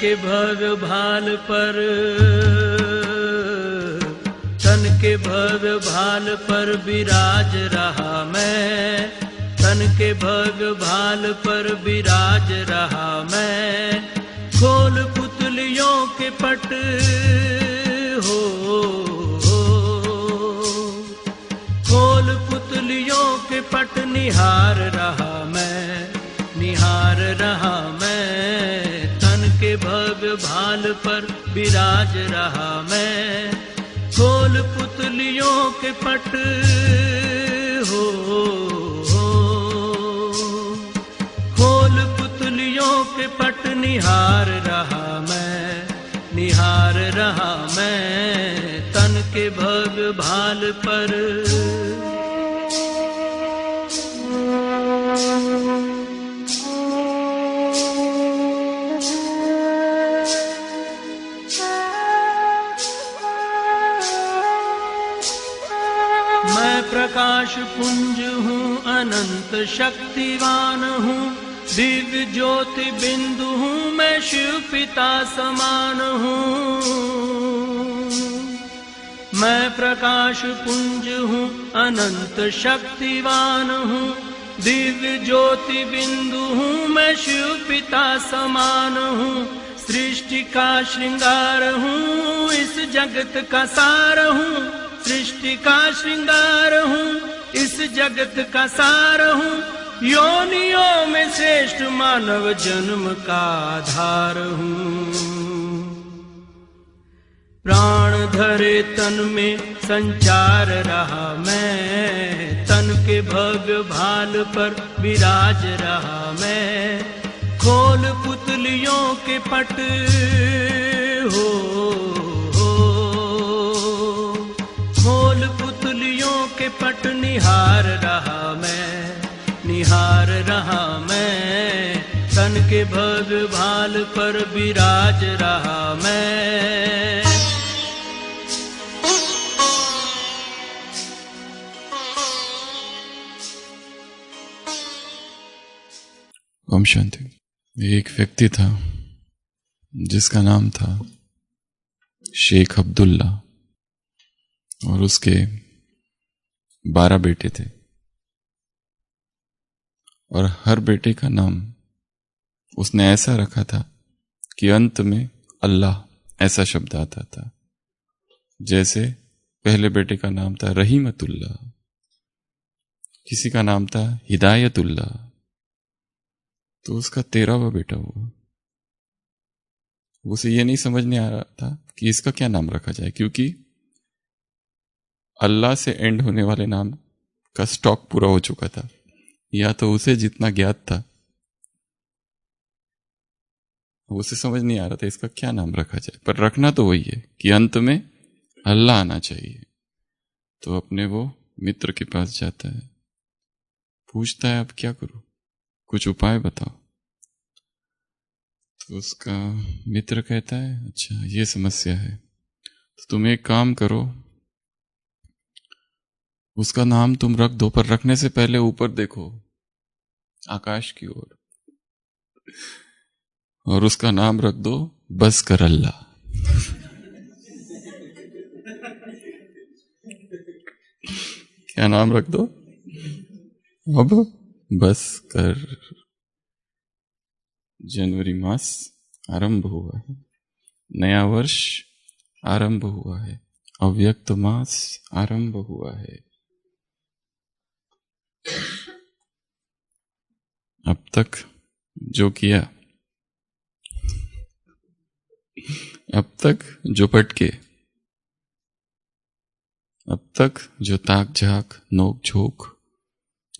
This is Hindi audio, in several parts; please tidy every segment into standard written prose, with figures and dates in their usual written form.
के भग भाल पर, तन के भग भाल पर विराज रहा मैं, तन के भग भाल पर विराज रहा मैं। खोल पुतलियों के पट हो, खोल पुतलियों के पट निहार रहा मैं, निहार रहा मैं। तन के भग भाल पर विराज रहा मैं। खोल पुतलियों के पट हो, खोल पुतलियों के पट निहार रहा मैं, निहार रहा मैं। तन के भग भाल पर मैं प्रकाश पुंज हूँ, अनंत शक्तिवान हूँ, दिव्य ज्योति बिंदु हूँ, मैं शिव पिता समान हूँ। मैं प्रकाश पुंज हूँ, अनंत शक्तिवान हूँ, दिव्य ज्योति बिंदु हूँ, मैं शिव पिता समान हूँ। सृष्टि का श्रृंगार हूँ, इस जगत का सार हूँ, सृष्टि का श्रृंगार हूँ, इस जगत का सार हूँ। योनियों में श्रेष्ठ मानव जन्म का आधार हूँ। प्राण धरे तन में संचार रहा मैं, तन के भग भाल पर विराज रहा मैं। खोल पुतलियों के पट हो, खोल पुतलियों के पट निहार रहा मैं, निहार रहा मैं। तन के भग भाल पर विराज रहा मैं। ओम शांति। एक व्यक्ति था जिसका नाम था शेख अब्दुल्ला और उसके 12 बेटे थे और हर बेटे का नाम उसने ऐसा रखा था कि अंत में अल्लाह ऐसा शब्द आता था। जैसे पहले बेटे का नाम था रहीमतुल्ला, किसी का नाम था हिदायतुल्ला, तो उसका 13वां बेटा हुआ। उसे ये नहीं समझ नहीं आ रहा था कि इसका क्या नाम रखा जाए, क्योंकि अल्लाह से एंड होने वाले नाम का स्टॉक पूरा हो चुका था, या तो उसे जितना ज्ञात था उसे समझ नहीं आ रहा था इसका क्या नाम रखा जाए। पर रखना तो वही है कि अंत में अल्लाह आना चाहिए। तो अपने वो मित्र के पास जाता है, पूछता है अब क्या करूं, कुछ उपाय बताओ। तो उसका मित्र कहता है अच्छा ये समस्या है, तो तुम एक काम करो, उसका नाम तुम रख दो, पर रखने से पहले ऊपर देखो आकाश की ओर, और उसका नाम रख दो बस कर अल्लाह। क्या नाम रख दो? अब बस कर। जनवरी मास आरंभ हुआ है, नया वर्ष आरंभ हुआ है, अव्यक्त मास आरंभ हुआ है। अब तक जो किया, अब तक जो पटके, अब तक जो ताक झाक नोक झोंक,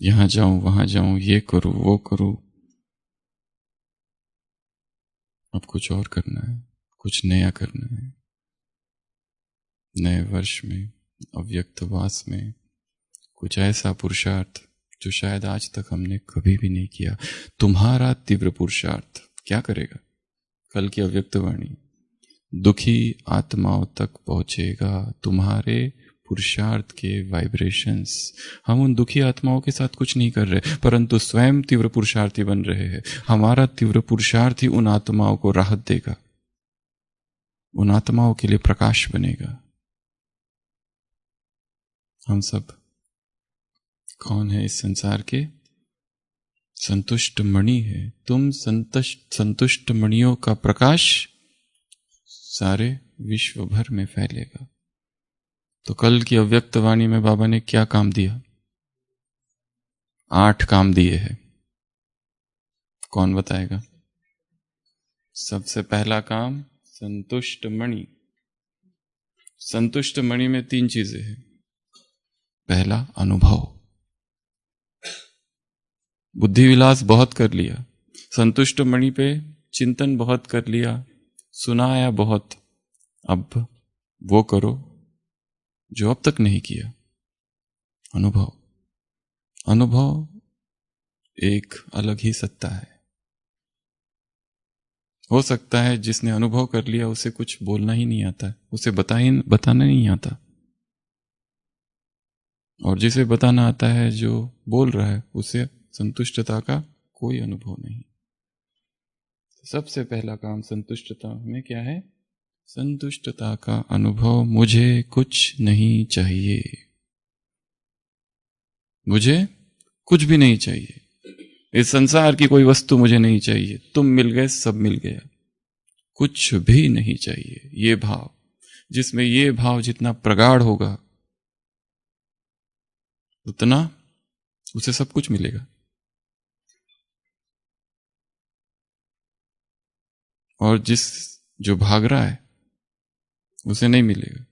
यहां जाऊं वहां जाऊं, ये करूं वो करूं, अब कुछ और करना है, कुछ नया करना है। नए वर्ष में, अव्यक्तवास में कुछ ऐसा पुरुषार्थ जो शायद आज तक हमने कभी भी नहीं किया। तुम्हारा तीव्र पुरुषार्थ क्या करेगा? कल की अव्यक्तवाणी, दुखी आत्माओं तक पहुंचेगा तुम्हारे पुरुषार्थ के वाइब्रेशंस। हम उन दुखी आत्माओं के साथ कुछ नहीं कर रहे, परंतु स्वयं तीव्र पुरुषार्थी बन रहे हैं। हमारा तीव्र पुरुषार्थ ही उन आत्माओं को राहत देगा। उन आत्माओं के लिए प्रकाश बनेगा। हम सब कौन है इस संसार के? संतुष्ट मणि है। तुम संतुष्ट मणियों का प्रकाश सारे विश्व भर में फैलेगा। तो कल की अव्यक्त वाणी में बाबा ने क्या काम दिया? 8 काम दिए हैं। कौन बताएगा? सबसे पहला काम संतुष्ट मणि। संतुष्ट मणि में 3 चीजें हैं। पहला अनुभव। बुद्धि विलास बहुत कर लिया, संतुष्ट मणि पे चिंतन बहुत कर लिया, सुनाया बहुत। अब वो करो जो अब तक नहीं किया। अनुभव। अनुभव एक अलग ही सत्ता है। हो सकता है जिसने अनुभव कर लिया उसे कुछ बोलना ही नहीं आता, उसे बताना नहीं आता, और जिसे बताना आता है, जो बोल रहा है, उसे संतुष्टता का कोई अनुभव नहीं। सबसे पहला काम संतुष्टता में क्या है? संतुष्टता का अनुभव। मुझे कुछ नहीं चाहिए, मुझे कुछ भी नहीं चाहिए। इस संसार की कोई वस्तु मुझे नहीं चाहिए। तुम मिल गए, सब मिल गया, कुछ भी नहीं चाहिए। ये भाव, जिसमें ये भाव जितना प्रगाढ़ होगा उतना उसे सब कुछ मिलेगा। और जो भाग रहा है उसे नहीं मिलेगा।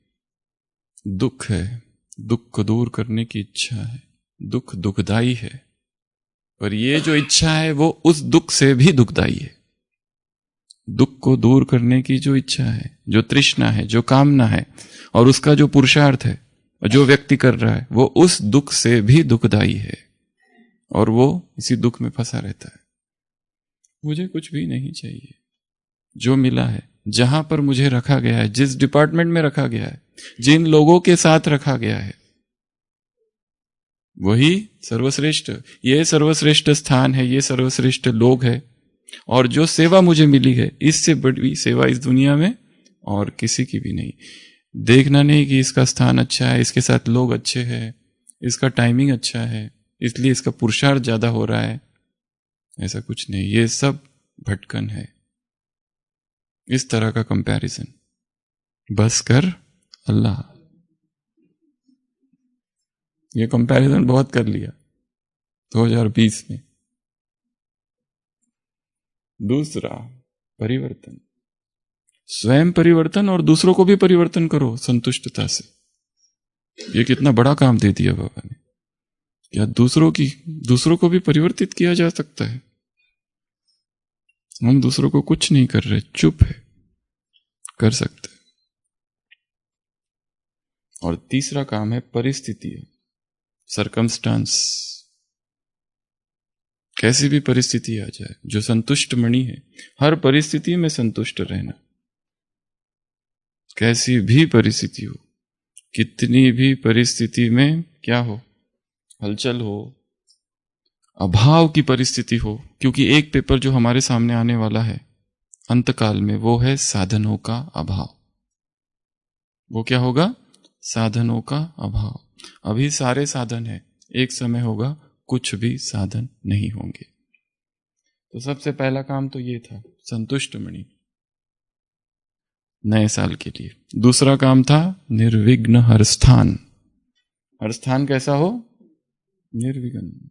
दुख है, दुख को दूर करने की इच्छा है। दुख दुखदाई है, पर ये जो इच्छा है वो उस दुख से भी दुखदाई है। दुख को दूर करने की जो इच्छा है, जो तृष्णा है, जो कामना है, और उसका जो पुरुषार्थ है, जो व्यक्ति कर रहा है, वो उस दुख से भी दुखदाई है, और वो इसी दुख में फंसा रहता है। मुझे कुछ भी नहीं चाहिए। जो मिला है, जहां पर मुझे रखा गया है, जिस डिपार्टमेंट में रखा गया है, जिन लोगों के साथ रखा गया है, वही सर्वश्रेष्ठ। ये सर्वश्रेष्ठ स्थान है, ये सर्वश्रेष्ठ लोग है। और जो सेवा मुझे मिली है, इससे बड़ी सेवा इस दुनिया में और किसी की भी नहीं। देखना नहीं कि इसका स्थान अच्छा है, इसके साथ लोग अच्छे हैं, इसका टाइमिंग अच्छा है, इसलिए इसका पुरुषार्थ ज्यादा हो रहा है, ऐसा कुछ नहीं। ये सब भटकन है। इस तरह का कंपैरिजन बस कर अल्लाह। ये कंपैरिजन बहुत कर लिया 2020 में। दूसरा, परिवर्तन। स्वयं परिवर्तन और दूसरों को भी परिवर्तन करो संतुष्टता से। ये कितना बड़ा काम दे दिया बाबा ने। क्या दूसरों को भी परिवर्तित किया जा सकता है? हम दूसरों को कुछ नहीं कर रहे, चुप है, कर सकते। और तीसरा काम है परिस्थिति, सरकमस्टांस। कैसी भी परिस्थिति आ जाए, जो संतुष्ट मणि है, हर परिस्थिति में संतुष्ट रहना। कैसी भी परिस्थिति हो, कितनी भी परिस्थिति में क्या हो, हलचल हो, अभाव की परिस्थिति हो, क्योंकि एक पेपर जो हमारे सामने आने वाला है अंतकाल में, वो है साधनों का अभाव। वो क्या होगा? साधनों का अभाव। अभी सारे साधन है, एक समय होगा कुछ भी साधन नहीं होंगे। तो सबसे पहला काम तो ये था, संतुष्ट मणि, नए साल के लिए। दूसरा काम था निर्विघ्न हर स्थान। हर स्थान कैसा हो? निर्विघ्न।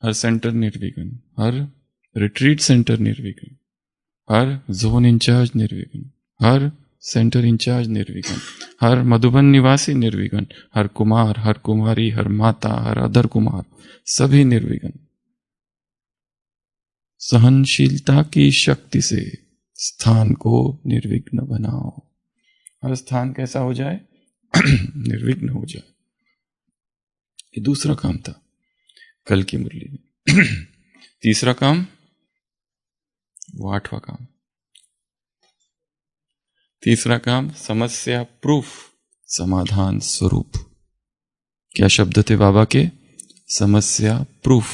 हर सेंटर निर्विघ्न, हर रिट्रीट सेंटर निर्विघ्न, हर जोन इंचार्ज निर्विघ्न, हर सेंटर इंचार्ज निर्विघ्न, हर मधुबन निवासी निर्विघ्न, हर कुमार, हर कुमारी, हर माता, हर अदर कुमार, सभी निर्विघ्न। सहनशीलता की शक्ति से स्थान को निर्विघ्न बनाओ। हर स्थान कैसा हो जाए? निर्विघ्न हो जाए। ये दूसरा काम था कल की मुरली में। तीसरा काम, वो 8वां काम। तीसरा काम समस्या प्रूफ, समाधान स्वरूप। क्या शब्द थे बाबा के? समस्या प्रूफ।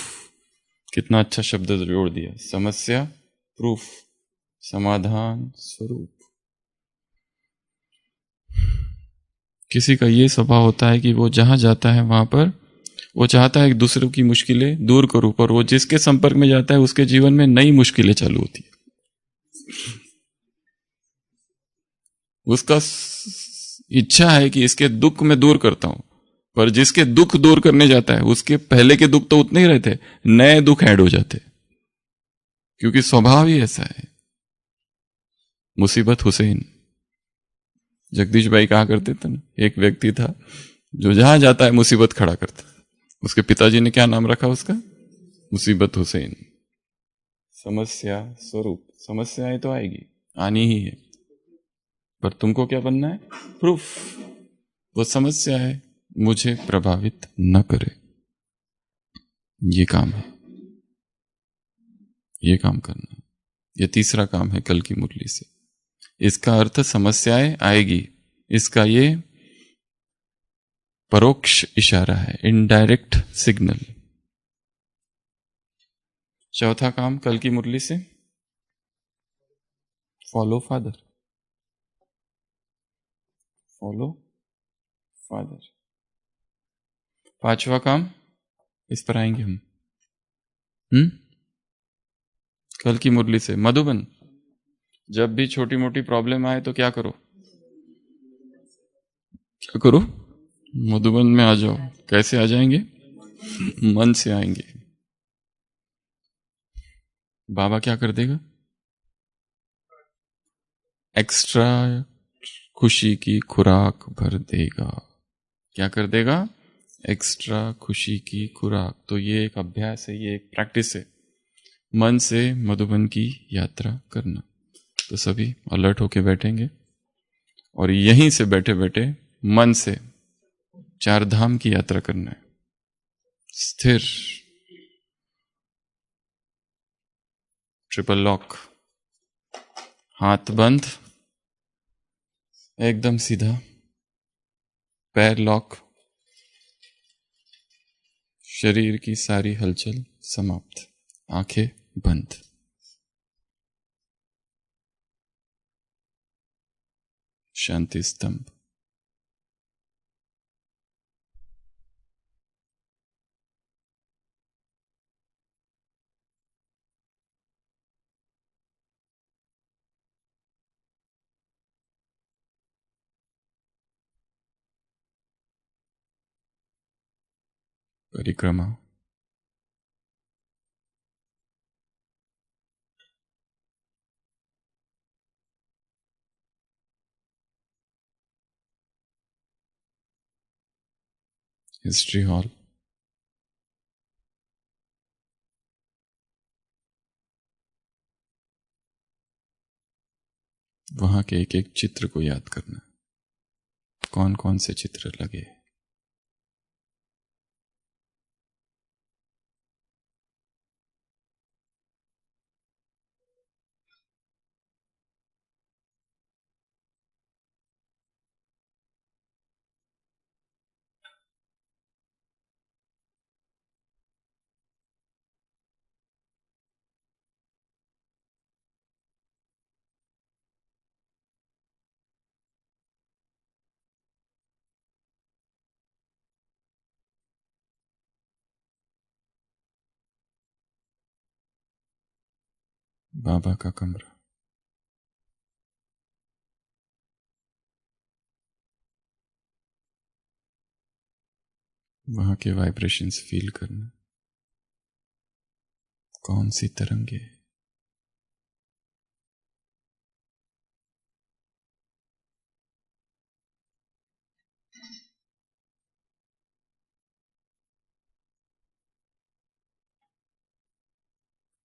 कितना अच्छा शब्द जोड़ दिया, समस्या प्रूफ, समाधान स्वरूप। किसी का ये स्वभाव होता है कि वो जहां जाता है वहां पर वो चाहता है कि दूसरों की मुश्किलें दूर करूं, पर वो जिसके संपर्क में जाता है उसके जीवन में नई मुश्किलें चालू होती है। उसका इच्छा है कि इसके दुख में दूर करता हूं, पर जिसके दुख दूर करने जाता है उसके पहले के दुख तो उतने ही रहते, नए दुख ऐड हो जाते, क्योंकि स्वभाव ही ऐसा है। मुसीबत हुसैन, जगदीश भाई कहा करते थे ना, एक व्यक्ति था जो जहां जाता है मुसीबत खड़ा करता है। उसके पिताजी ने क्या नाम रखा उसका? मुसीबत हुसैन। समस्या स्वरूप, समस्याएं तो आएगी, आनी ही है, पर तुमको क्या बनना है? प्रूफ। वो समस्या है मुझे प्रभावित न करे, ये काम है, ये काम करना। ये तीसरा काम है कल की मुरली से। इसका अर्थ समस्याएं आएगी, इसका ये परोक्ष इशारा है, इनडायरेक्ट सिग्नल। चौथा काम कल की मुरली से, फॉलो फादर, फॉलो फादर। पांचवा काम, इस पर आएंगे हम कल की मुरली से। मधुबन, जब भी छोटी मोटी प्रॉब्लम आए तो क्या करो? क्या करो? मधुबन में आ जाओ। कैसे आ जाएंगे? मन से आएंगे। बाबा क्या कर देगा? एक्स्ट्रा खुशी की खुराक भर देगा। क्या कर देगा? एक्स्ट्रा खुशी की खुराक। तो ये एक अभ्यास है, ये एक प्रैक्टिस है, मन से मधुबन की यात्रा करना। तो सभी अलर्ट होके बैठेंगे और यहीं से बैठे बैठे मन से चार धाम की यात्रा करना है। स्थिर, ट्रिपल लॉक, हाथ बंद, एकदम सीधा, पैर लॉक, शरीर की सारी हलचल समाप्त, आंखें बंद। शांति स्तंभ। परिक्रमा। History hall. वहां के एक एक चित्र को याद करना, कौन कौन से चित्र लगे। बाबा का कमरा, वहां के वाइब्रेशंस फील करना, कौन सी तरंगे।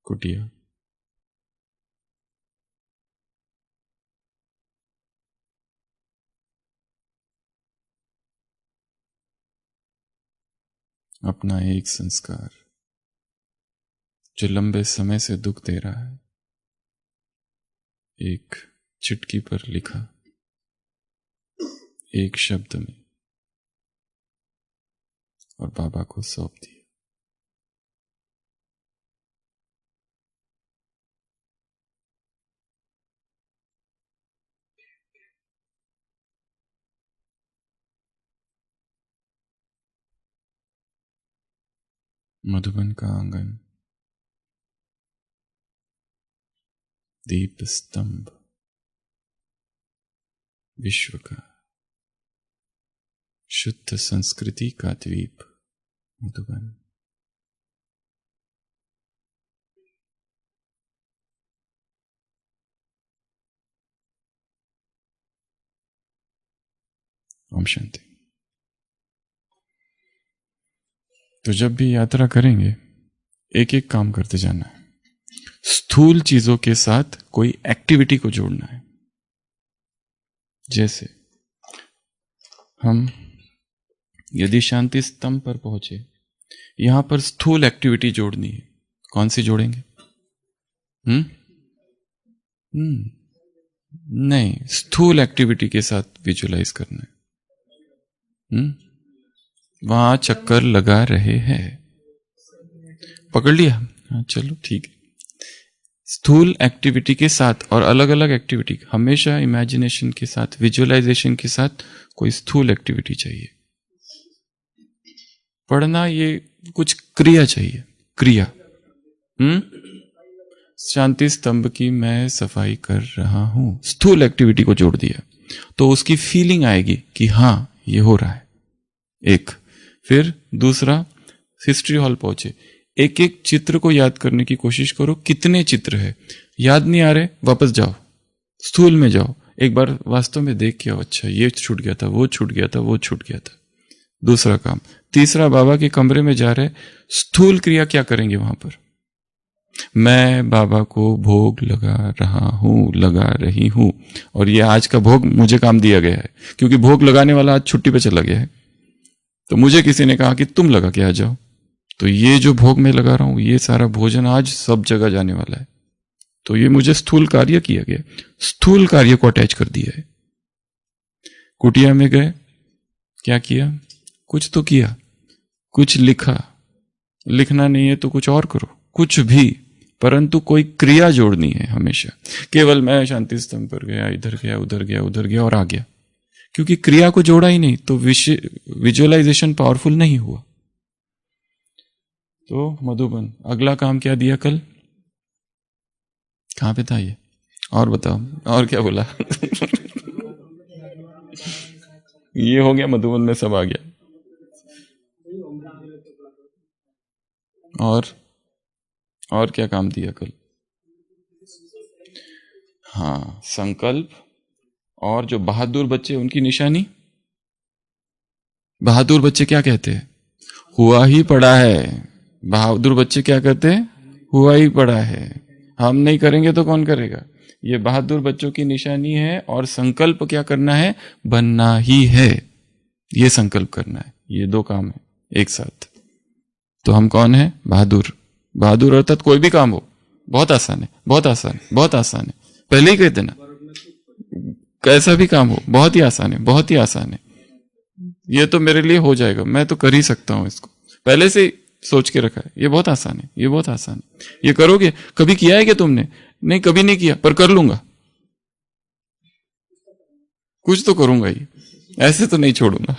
कुटिया, अपना एक संस्कार जो लंबे समय से दुख दे रहा है, एक चिटकी पर लिखा, एक शब्द में, और बाबा को सौंप दिया। मधुबन का आंगन, दीप स्तंभ, विश्व का शुद्ध संस्कृति का द्वीप मधुबन। ओम शांति। तो जब भी यात्रा करेंगे एक एक काम करते जाना है। स्थूल चीजों के साथ कोई एक्टिविटी को जोड़ना है। जैसे हम यदि शांति स्तंभ पर पहुंचे, यहां पर स्थूल एक्टिविटी जोड़नी है। कौन सी जोड़ेंगे? नहीं, स्थूल एक्टिविटी के साथ विजुलाइज करना है। वहां चक्कर लगा रहे हैं, पकड़ लिया? हाँ, चलो ठीक है। स्थूल एक्टिविटी के साथ और अलग अलग एक्टिविटी, हमेशा इमेजिनेशन के साथ, विजुअलाइजेशन के साथ कोई स्थूल एक्टिविटी चाहिए। पढ़ना ये कुछ क्रिया चाहिए, क्रिया। शांति स्तंभ की मैं सफाई कर रहा हूं, स्थूल एक्टिविटी को जोड़ दिया तो उसकी फीलिंग आएगी कि हां ये हो रहा है। एक, फिर दूसरा, हिस्ट्री हॉल पहुंचे, एक एक चित्र को याद करने की कोशिश करो। कितने चित्र है, याद नहीं आ रहे, वापस जाओ, स्थूल में जाओ, एक बार वास्तव में देख के आओ, अच्छा ये छूट गया था, वो छूट गया था, वो छूट गया था। दूसरा काम। तीसरा, बाबा के कमरे में जा रहे, स्थूल क्रिया क्या करेंगे वहां पर? मैं बाबा को भोग लगा रहा हूं, लगा रही हूं, और ये आज का भोग मुझे काम दिया गया है, क्योंकि भोग लगाने वाला आज छुट्टी पे चला गया है। तो मुझे किसी ने कहा कि तुम लगा के आ जाओ, तो ये जो भोग मैं लगा रहा हूं, ये सारा भोजन आज सब जगह जाने वाला है। तो ये मुझे स्थूल कार्य किया गया, स्थूल कार्य को अटैच कर दिया है। कुटिया में गए, क्या किया? कुछ तो किया, कुछ लिखा, लिखना नहीं है तो कुछ और करो, कुछ भी, परंतु कोई क्रिया जोड़नी है हमेशा। केवल मैं शांति स्तंभ पर गया, इधर गया, उधर गया, उधर गया और आ गया, क्योंकि क्रिया को जोड़ा ही नहीं तो विजुअलाइजेशन पावरफुल नहीं हुआ। तो मधुबन, अगला काम क्या दिया कल? कहां पे था ये? और बताओ, और क्या बोला? ये हो गया, मधुबन में सब आ गया। और क्या काम दिया कल? हाँ, संकल्प। और जो बहादुर बच्चे, उनकी निशानी। बहादुर बच्चे क्या कहते हैं? हुआ ही पड़ा है। बहादुर बच्चे क्या कहते हैं? हुआ ही पड़ा है। हम नहीं करेंगे तो कौन करेगा? ये बहादुर बच्चों की निशानी है। और संकल्प क्या करना है? बनना ही है, ये संकल्प करना है। ये दो काम है एक साथ। तो हम कौन है? बहादुर। बहादुर अर्थात कोई भी काम हो, बहुत आसान है, बहुत आसान है, बहुत आसान है। पहले ही कहते ना, कैसा भी काम हो, बहुत ही आसान है, बहुत ही आसान है, ये तो मेरे लिए हो जाएगा, मैं तो कर ही सकता हूं इसको, पहले से सोच के रखा है, ये बहुत आसान है, ये बहुत आसान है, ये करोगे। कभी किया है क्या तुमने? नहीं, कभी नहीं किया, पर कर लूंगा, कुछ तो करूंगा ही, ऐसे तो नहीं छोड़ूंगा।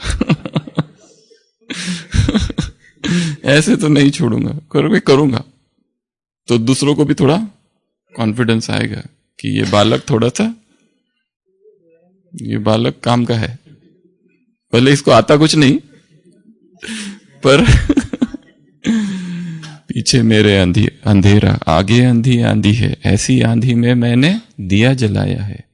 ऐसे तो नहीं छोड़ूंगा, करोगे, करूंगा। तो दूसरों को भी थोड़ा कॉन्फिडेंस आएगा कि ये बालक थोड़ा सा, ये बालक काम का है, भले इसको आता कुछ नहीं, पर पीछे मेरे अंधेरा, आगे आंधी आंधी है, ऐसी आंधी में मैंने दिया जलाया है।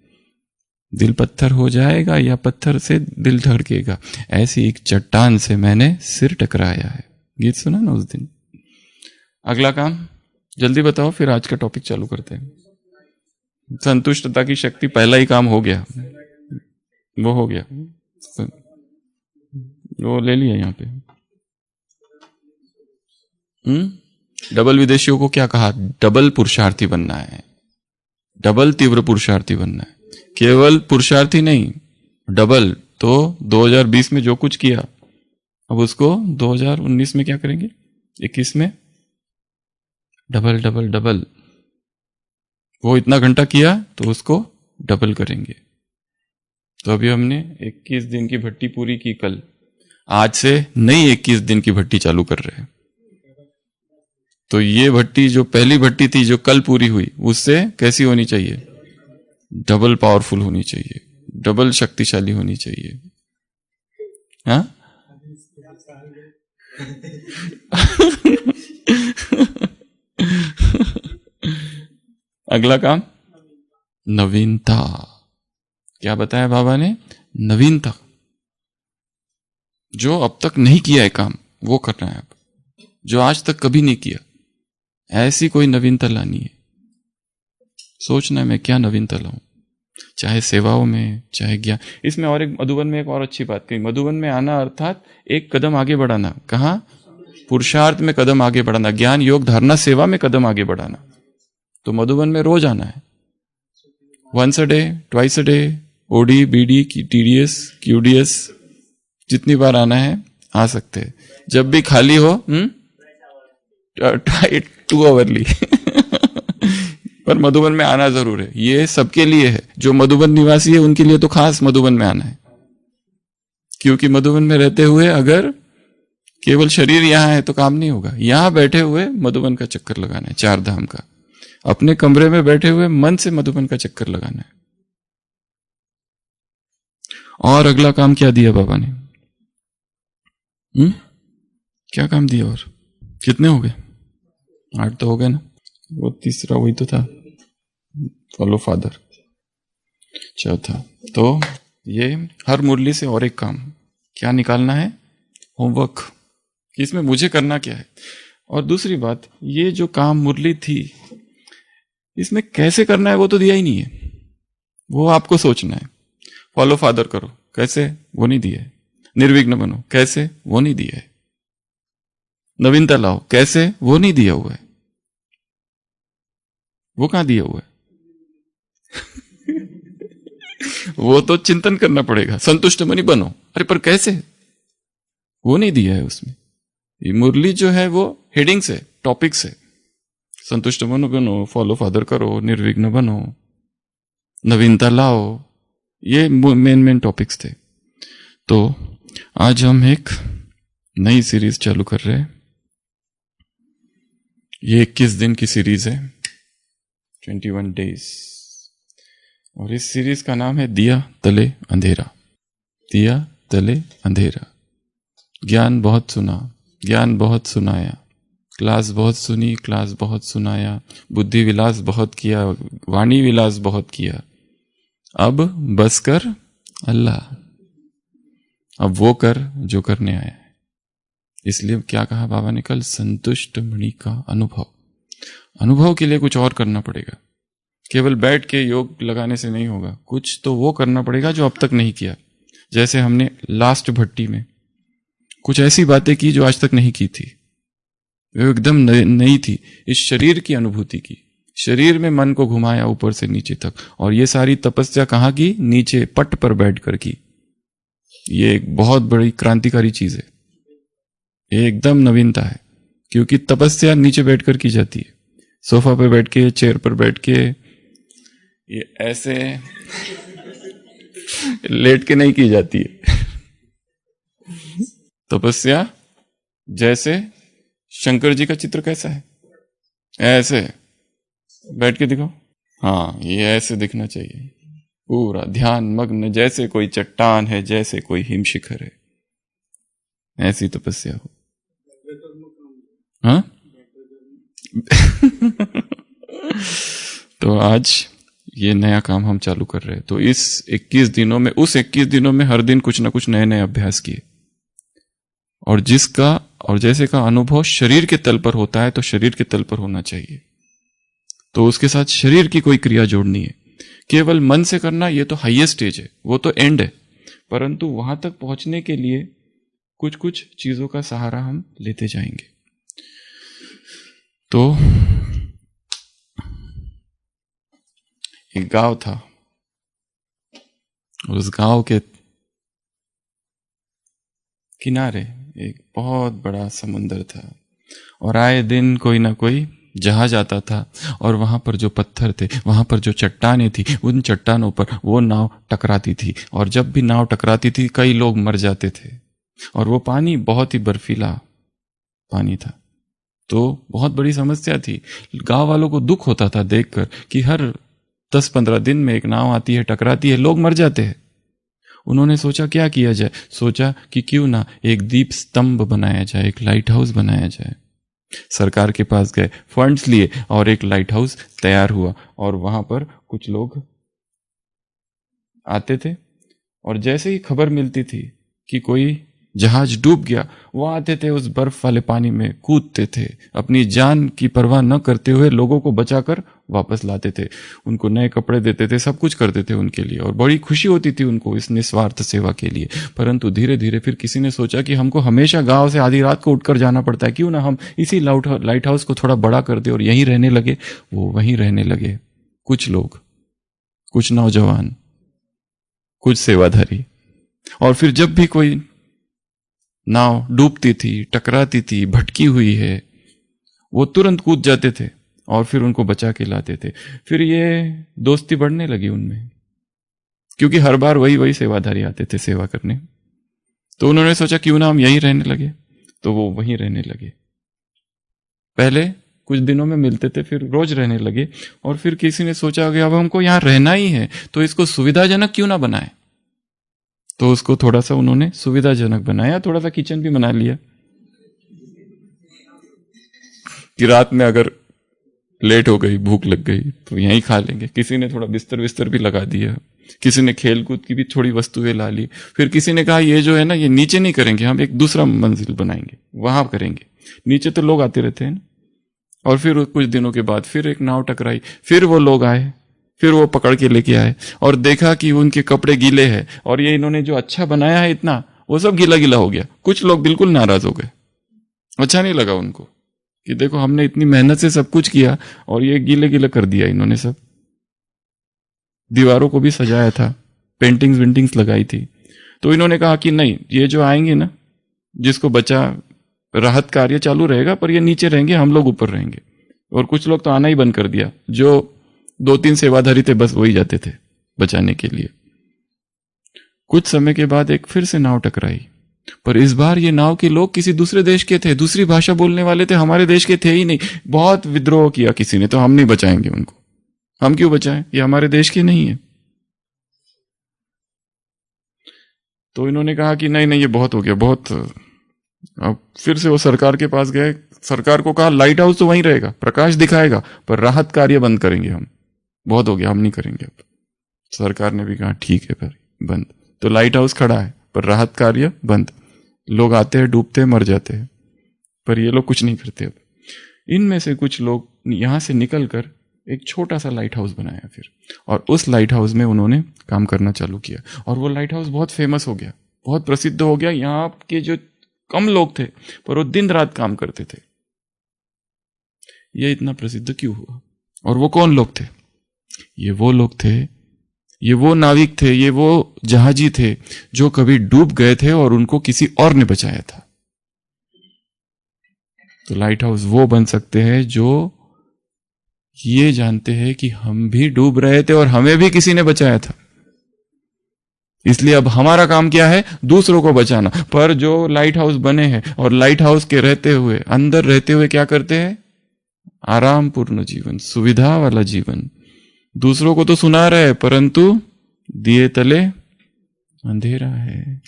दिल पत्थर हो जाएगा या पत्थर से दिल धड़केगा, ऐसी एक चट्टान से मैंने सिर टकराया है। गीत सुना ना उस दिन। अगला काम जल्दी बताओ, फिर आज का टॉपिक चालू करते हैं। संतुष्टता की शक्ति, पहला ही काम हो गया, वो हो गया, वो ले लिया यहाँ पे। डबल विदेशियों को क्या कहा? डबल पुरुषार्थी बनना है, डबल तीव्र पुरुषार्थी बनना है, केवल पुरुषार्थी नहीं, डबल। तो 2020 में जो कुछ किया, अब उसको 2019 में क्या करेंगे? 21 में डबल डबल डबल। वो इतना घंटा किया तो उसको डबल करेंगे। तो अभी हमने 21 दिन की भट्टी पूरी की कल, आज से नई 21 दिन की भट्टी चालू कर रहे हैं। तो ये भट्टी जो पहली भट्टी थी जो कल पूरी हुई, उससे कैसी होनी चाहिए? डबल पावरफुल होनी चाहिए, डबल शक्तिशाली होनी चाहिए। हाँ अगला काम नवीनता। क्या बताया बाबा ने? नवीनता। जो अब तक नहीं किया है काम वो करना है, अब जो आज तक कभी नहीं किया, ऐसी कोई नवीनता लानी है। सोचना है मैं क्या नवीनता लाऊं, चाहे सेवाओं में, चाहे ज्ञान। इसमें और एक मधुबन में एक और अच्छी बात कही, मधुबन में आना अर्थात एक कदम आगे बढ़ाना। कहाँ? पुरुषार्थ में कदम आगे बढ़ाना, ज्ञान योग धारणा सेवा में कदम आगे बढ़ाना। तो मधुबन में रोज आना है, once a day, twice a day, OD BD TDS QDS, जितनी बार आना है आ सकते हैं। जब भी खाली हो, ट्राई 2 आवरली पर मधुबन में आना जरूर है। ये सबके लिए है, जो मधुबन निवासी है उनके लिए तो खास मधुबन में आना है। क्योंकि मधुबन में रहते हुए अगर केवल शरीर यहां है तो काम नहीं होगा। यहां बैठे हुए मधुबन का चक्कर लगाना है, 4 धाम का। अपने कमरे में बैठे हुए मन से मधुबन का चक्कर लगाना है। और अगला काम क्या दिया बाबा ने? क्या काम दिया? और कितने हो गए? 8 तो हो गए ना। वो तीसरा वही तो था, फॉलो फादर। चौथा तो ये हर मुरली से और एक काम क्या निकालना है? होमवर्क, कि इसमें मुझे करना क्या है। और दूसरी बात, ये जो काम मुरली थी इसमें कैसे करना है वो तो दिया ही नहीं है, वो आपको सोचना है। फॉलो फादर करो, कैसे? वो नहीं दिया है। निर्विघ्न बनो, कैसे? वो नहीं दिया है। नवीनता लाओ, कैसे? वो नहीं दिया हुआ है। वो कहां दिया हुआ है? वो तो चिंतन करना पड़ेगा। संतुष्ट मनी बनो, अरे पर कैसे? वो नहीं दिया है उसमें। ये मुरली जो है वो हेडिंग से, टॉपिक से, संतुष्ट मनो बनो, फॉलो फादर करो, निर्विघ्न बनो, नवीनता लाओ, ये मेन टॉपिक्स थे। तो आज हम एक नई सीरीज चालू कर रहे हैं। ये 21 दिन की सीरीज है, 21 डेज। और इस सीरीज का नाम है दिया तले अंधेरा। दिया तले अंधेरा। ज्ञान बहुत सुना, ज्ञान बहुत सुनाया, क्लास बहुत सुनी, क्लास बहुत सुनाया, बुद्धि विलास बहुत किया, वाणी विलास बहुत किया, अब बस कर अल्लाह। अब वो कर जो करने आया है। इसलिए क्या कहा बाबा ने कल? संतुष्ट मणि का अनुभव। अनुभव के लिए कुछ और करना पड़ेगा। केवल बैठ के योग लगाने से नहीं होगा, कुछ तो वो करना पड़ेगा जो अब तक नहीं किया। जैसे हमने लास्ट भट्टी में कुछ ऐसी बातें की जो आज तक नहीं की थी, वो एकदम नई थी। इस शरीर की अनुभूति की, शरीर में मन को घुमाया ऊपर से नीचे तक। और ये सारी तपस्या कहाँ की? नीचे पट पर बैठकर की। ये एक बहुत बड़ी क्रांतिकारी चीज है, एकदम नवीनता है। क्योंकि तपस्या नीचे बैठकर की जाती है, सोफा पे बैठ के, चेयर पर बैठ के, ये ऐसे लेट के नहीं की जाती है। तपस्या जैसे शंकर जी का चित्र कैसा है? ऐसे बैठ के दिखाओ। हाँ, ये ऐसे दिखना चाहिए, पूरा ध्यान मग्न, जैसे कोई चट्टान है, जैसे कोई हिमशिखर है, ऐसी तपस्या हो। हाँ तो आज ये नया काम हम चालू कर रहे हैं। तो इस 21 दिनों में, उस 21 दिनों में हर दिन कुछ ना कुछ नए नए अभ्यास किए। और जिसका और जैसे का अनुभव शरीर के तल पर होता है तो शरीर के तल पर होना चाहिए। तो उसके साथ शरीर की कोई क्रिया जोड़नी है। केवल मन से करना ये तो हाईएस्ट स्टेज है, वो तो एंड है। परंतु वहां तक पहुंचने के लिए कुछ कुछ चीजों का सहारा हम लेते जाएंगे। तो एक गांव था, उस गांव के किनारे एक बहुत बड़ा समुंदर था। और आए दिन कोई ना कोई जहाज आता था, और वहां पर जो पत्थर थे, वहां पर जो चट्टानें थी, उन चट्टानों पर वो नाव टकराती थी। और जब भी नाव टकराती थी कई लोग मर जाते थे। और वो पानी बहुत ही बर्फीला पानी था। तो बहुत बड़ी समस्या थी। गांव वालों को दुख होता था देखकर कि हर 10-15 दिन में एक नाव आती है, टकराती है, लोग मर जाते हैं। उन्होंने सोचा क्या किया जाए, सोचा कि क्यों ना एक दीप स्तंभ बनाया जाए, एक लाइट हाउस बनाया जाए। सरकार के पास गए, फंड्स लिए और एक लाइट हाउस तैयार हुआ। और वहां पर कुछ लोग आते थे और जैसे ही खबर मिलती थी कि कोई जहाज डूब गया, वो आते थे, उस बर्फ वाले पानी में कूदते थे, अपनी जान की परवाह न करते हुए लोगों को बचाकर वापस लाते थे, उनको नए कपड़े देते थे, सब कुछ करते थे उनके लिए, और बड़ी खुशी होती थी उनको इस निस्वार्थ सेवा के लिए। परंतु धीरे धीरे फिर किसी ने सोचा कि हमको हमेशा गांव से आधी रात को उठकर जाना पड़ता है, क्यों ना हम इसी लाइट हाउस को थोड़ा बड़ा कर दे और यहीं रहने लगे। वो वहीं रहने लगे, कुछ लोग, कुछ नौजवान, कुछ सेवाधारी। और फिर जब भी कोई नाव डूबती थी, टकराती थी, भटकी हुई है, वो तुरंत कूद जाते थे और फिर उनको बचा के लाते थे। फिर ये दोस्ती बढ़ने लगी उनमें, क्योंकि हर बार वही वही सेवाधारी आते थे सेवा करने। तो उन्होंने सोचा क्यों ना हम यहीं रहने लगे, तो वो वहीं रहने लगे। पहले कुछ दिनों में मिलते थे, फिर रोज रहने लगे। और फिर किसी ने सोचा कि अब हमको यहां रहना ही है तो इसको सुविधाजनक क्यों ना बनाए। तो उसको थोड़ा सा उन्होंने सुविधाजनक बनाया, थोड़ा सा किचन भी बना लिया कि रात में अगर लेट हो गई, भूख लग गई तो यहीं खा लेंगे। किसी ने थोड़ा बिस्तर विस्तर भी लगा दिया, किसी ने खेल कूद की भी थोड़ी वस्तुएं ला ली। फिर किसी ने कहा ये जो है ना, ये नीचे नहीं करेंगे, हम एक दूसरा मंजिल बनाएंगे, वहां करेंगे। नीचे तो लोग आते रहते हैं ना। और फिर कुछ दिनों के बाद फिर एक नाव टकराई, फिर वो लोग आए, फिर वो पकड़ के लेके आए और देखा कि उनके कपड़े गीले हैं और ये इन्होंने जो अच्छा बनाया है इतना, वो सब गीला गीला हो गया। कुछ लोग बिल्कुल नाराज हो गए, अच्छा नहीं लगा उनको कि देखो हमने इतनी मेहनत से सब कुछ किया और ये गीले गीले कर दिया इन्होंने सब। दीवारों को भी सजाया था, पेंटिंग्स वेंटिंग्स लगाई थी। तो इन्होंने कहा कि नहीं, ये जो आएंगे ना, जिसको बचा, राहत कार्य चालू रहेगा पर ये नीचे रहेंगे, हम लोग ऊपर रहेंगे। और कुछ लोग तो आना ही बंद कर दिया, जो 2-3 सेवाधारी थे बस वही जाते थे बचाने के लिए। कुछ समय के बाद एक फिर से नाव टकराई, पर इस बार ये नाव के लोग किसी दूसरे देश के थे, दूसरी भाषा बोलने वाले थे, हमारे देश के थे ही नहीं। बहुत विद्रोह किया किसी ने, तो हम नहीं बचाएंगे उनको, हम क्यों बचाएं, ये हमारे देश के नहीं है। तो इन्होंने कहा कि नहीं नहीं, ये बहुत हो गया, बहुत। अब फिर से वो सरकार के पास गए, सरकार को कहा लाइट हाउस तो वहीं रहेगा, प्रकाश दिखाएगा, पर राहत कार्य बंद करेंगे हम, बहुत हो गया, हम नहीं करेंगे अब। सरकार ने भी कहा ठीक है पर बंद। तो लाइट हाउस खड़ा है पर राहत कार्य बंद। लोग आते हैं, डूबते हैं, मर जाते हैं, पर ये लोग कुछ नहीं करते। अब इनमें से कुछ लोग यहां से निकलकर एक छोटा सा लाइट हाउस बनाया फिर, और उस लाइट हाउस में उन्होंने काम करना चालू किया। और वो लाइट हाउस बहुत फेमस हो गया, बहुत प्रसिद्ध हो गया। यहाँ के जो कम लोग थे पर वो दिन रात काम करते थे। ये इतना प्रसिद्ध क्यों हुआ? और वो कौन लोग थे? ये वो लोग थे, ये वो नाविक थे, ये वो जहाजी थे जो कभी डूब गए थे और उनको किसी और ने बचाया था। तो लाइट हाउस वो बन सकते हैं जो ये जानते हैं कि हम भी डूब रहे थे और हमें भी किसी ने बचाया था, इसलिए अब हमारा काम क्या है, दूसरों को बचाना। पर जो लाइट हाउस बने हैं और लाइट हाउस के रहते हुए, अंदर रहते हुए क्या करते हैं? आराम पूर्ण जीवन, सुविधा वाला जीवन। दूसरों को तो सुना रहे परंतु दिए तले अंधेरा है।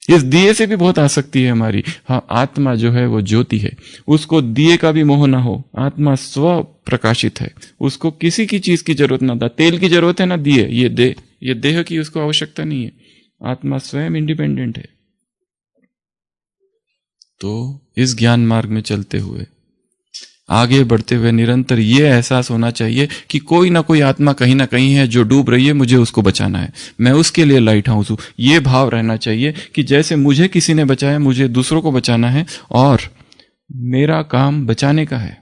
इस दिए से भी बहुत आसक्ति है हमारी। हाँ, आत्मा जो है वो ज्योति है, उसको दिए का भी मोह ना हो। आत्मा स्व प्रकाशित है, उसको किसी की चीज की जरूरत ना था। तेल की जरूरत है ना दिए, ये देह की उसको आवश्यकता नहीं है। आत्मा स्वयं इंडिपेंडेंट है। तो इस ज्ञान मार्ग में चलते हुए, आगे बढ़ते हुए निरंतर ये एहसास होना चाहिए कि कोई ना कोई आत्मा कहीं ना कहीं है जो डूब रही है, मुझे उसको बचाना है, मैं उसके लिए लाइट हाउस हूं। ये भाव रहना चाहिए कि जैसे मुझे किसी ने बचाया, मुझे दूसरों को बचाना है और मेरा काम बचाने का है,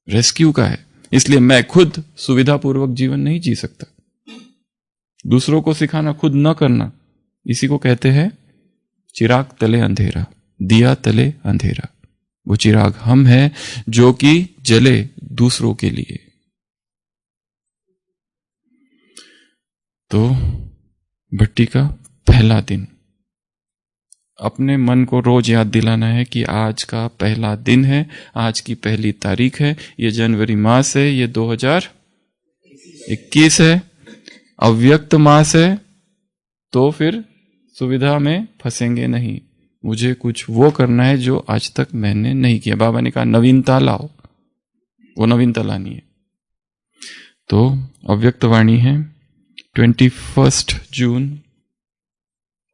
रेस्क्यू का है। इसलिए मैं खुद सुविधापूर्वक जीवन नहीं जी सकता। दूसरों को सिखाना, खुद न करना, इसी को कहते हैं चिराग तले अंधेरा, दिया तले अंधेरा। वो चिराग हम हैं जो कि जले दूसरों के लिए। तो भट्टी का पहला दिन अपने मन को रोज याद दिलाना है कि आज का पहला दिन है, आज की पहली तारीख है, ये जनवरी मास है, ये 2021 है, अव्यक्त मास है, तो फिर सुविधा में फंसेंगे नहीं। मुझे कुछ वो करना है जो आज तक मैंने नहीं किया। बाबा ने कहा नवीनता लाओ, वो नवीनता लानी है। तो अव्यक्त वाणी है 21 जून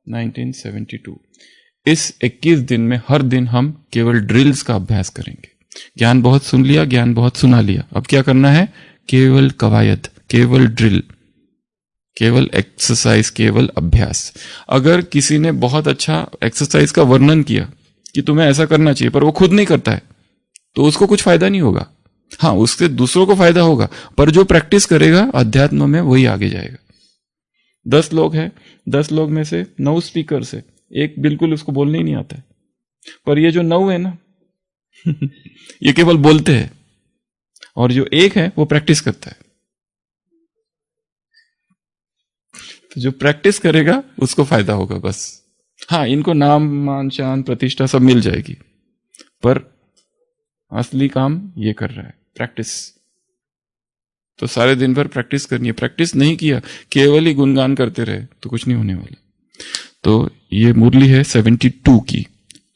1972। इस 21 दिन में हर दिन हम केवल ड्रिल्स का अभ्यास करेंगे। ज्ञान बहुत सुन लिया, ज्ञान बहुत सुना लिया, अब क्या करना है? केवल कवायद, केवल ड्रिल, केवल एक्सरसाइज, केवल अभ्यास। अगर किसी ने बहुत अच्छा एक्सरसाइज का वर्णन किया कि तुम्हें ऐसा करना चाहिए, पर वो खुद नहीं करता है, तो उसको कुछ फायदा नहीं होगा। हाँ, उससे दूसरों को फायदा होगा, पर जो प्रैक्टिस करेगा अध्यात्म में वही आगे जाएगा। 10 लोग हैं, 10 लोग में से 9 स्पीकर से, एक बिल्कुल उसको बोलने ही नहीं आता है, पर ये जो 9 है ना ये केवल बोलते हैं, और जो एक है वो प्रैक्टिस करता है। तो जो प्रैक्टिस करेगा उसको फायदा होगा बस। हाँ, इनको नाम, मान, शान, प्रतिष्ठा सब मिल जाएगी, पर असली काम ये कर रहा है, प्रैक्टिस। तो सारे दिन भर प्रैक्टिस करनी है। प्रैक्टिस नहीं किया, केवल ही गुणगान करते रहे तो कुछ नहीं होने वाला। तो ये मुरली है 72 की।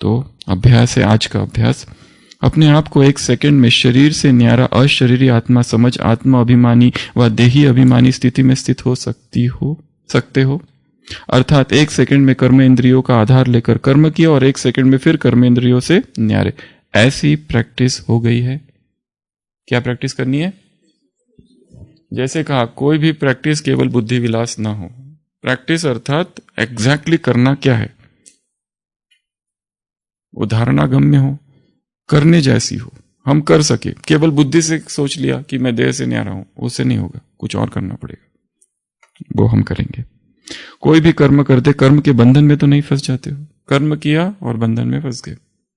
तो अभ्यास है आज का अभ्यास। अपने आप को 1 सेकंड में शरीर से न्यारा अशरीरी आत्मा समझ आत्मा अभिमानी व देही अभिमानी स्थिति में स्थित हो सकते हो। अर्थात 1 सेकंड में कर्म इंद्रियों का आधार लेकर कर्म किया और 1 सेकंड में फिर कर्म इंद्रियों से न्यारे। ऐसी प्रैक्टिस हो गई है। क्या प्रैक्टिस करनी है? जैसे कहा, कोई भी प्रैक्टिस केवल बुद्धि विलास ना हो। प्रैक्टिस अर्थात एग्जैक्टली करना क्या है, उदाहरणागम्य हो, करने जैसी हो, हम कर सके। केवल बुद्धि से सोच लिया कि मैं देह से न्यारा हूं, उससे नहीं होगा, कुछ और करना पड़ेगा, वो हम करेंगे। कोई भी कर्म करते, कर्म के बंधन में तो नहीं फंस जाते हो। कर्म किया और बंधन में फंस गए।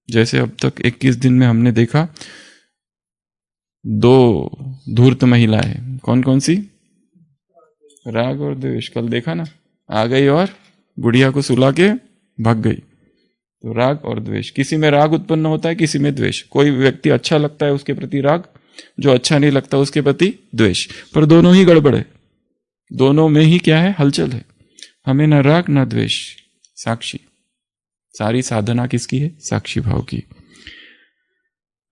जैसे अब तक 21 दिन में हमने देखा 2 धूर्त महिलाएं, कौन कौन सी? राग और द्वेष। कल देखा ना, आ गई और बुढ़िया को सुला के भाग गई। तो राग और द्वेष, किसी में राग उत्पन्न होता है, किसी में द्वेष। कोई व्यक्ति अच्छा लगता है उसके प्रति राग, जो अच्छा नहीं लगता उसके प्रति द्वेष, पर दोनों ही गड़बड़ है। दोनों में ही क्या है? हलचल है। हमें ना राग ना द्वेष, साक्षी। सारी साधना किसकी है? साक्षी भाव की।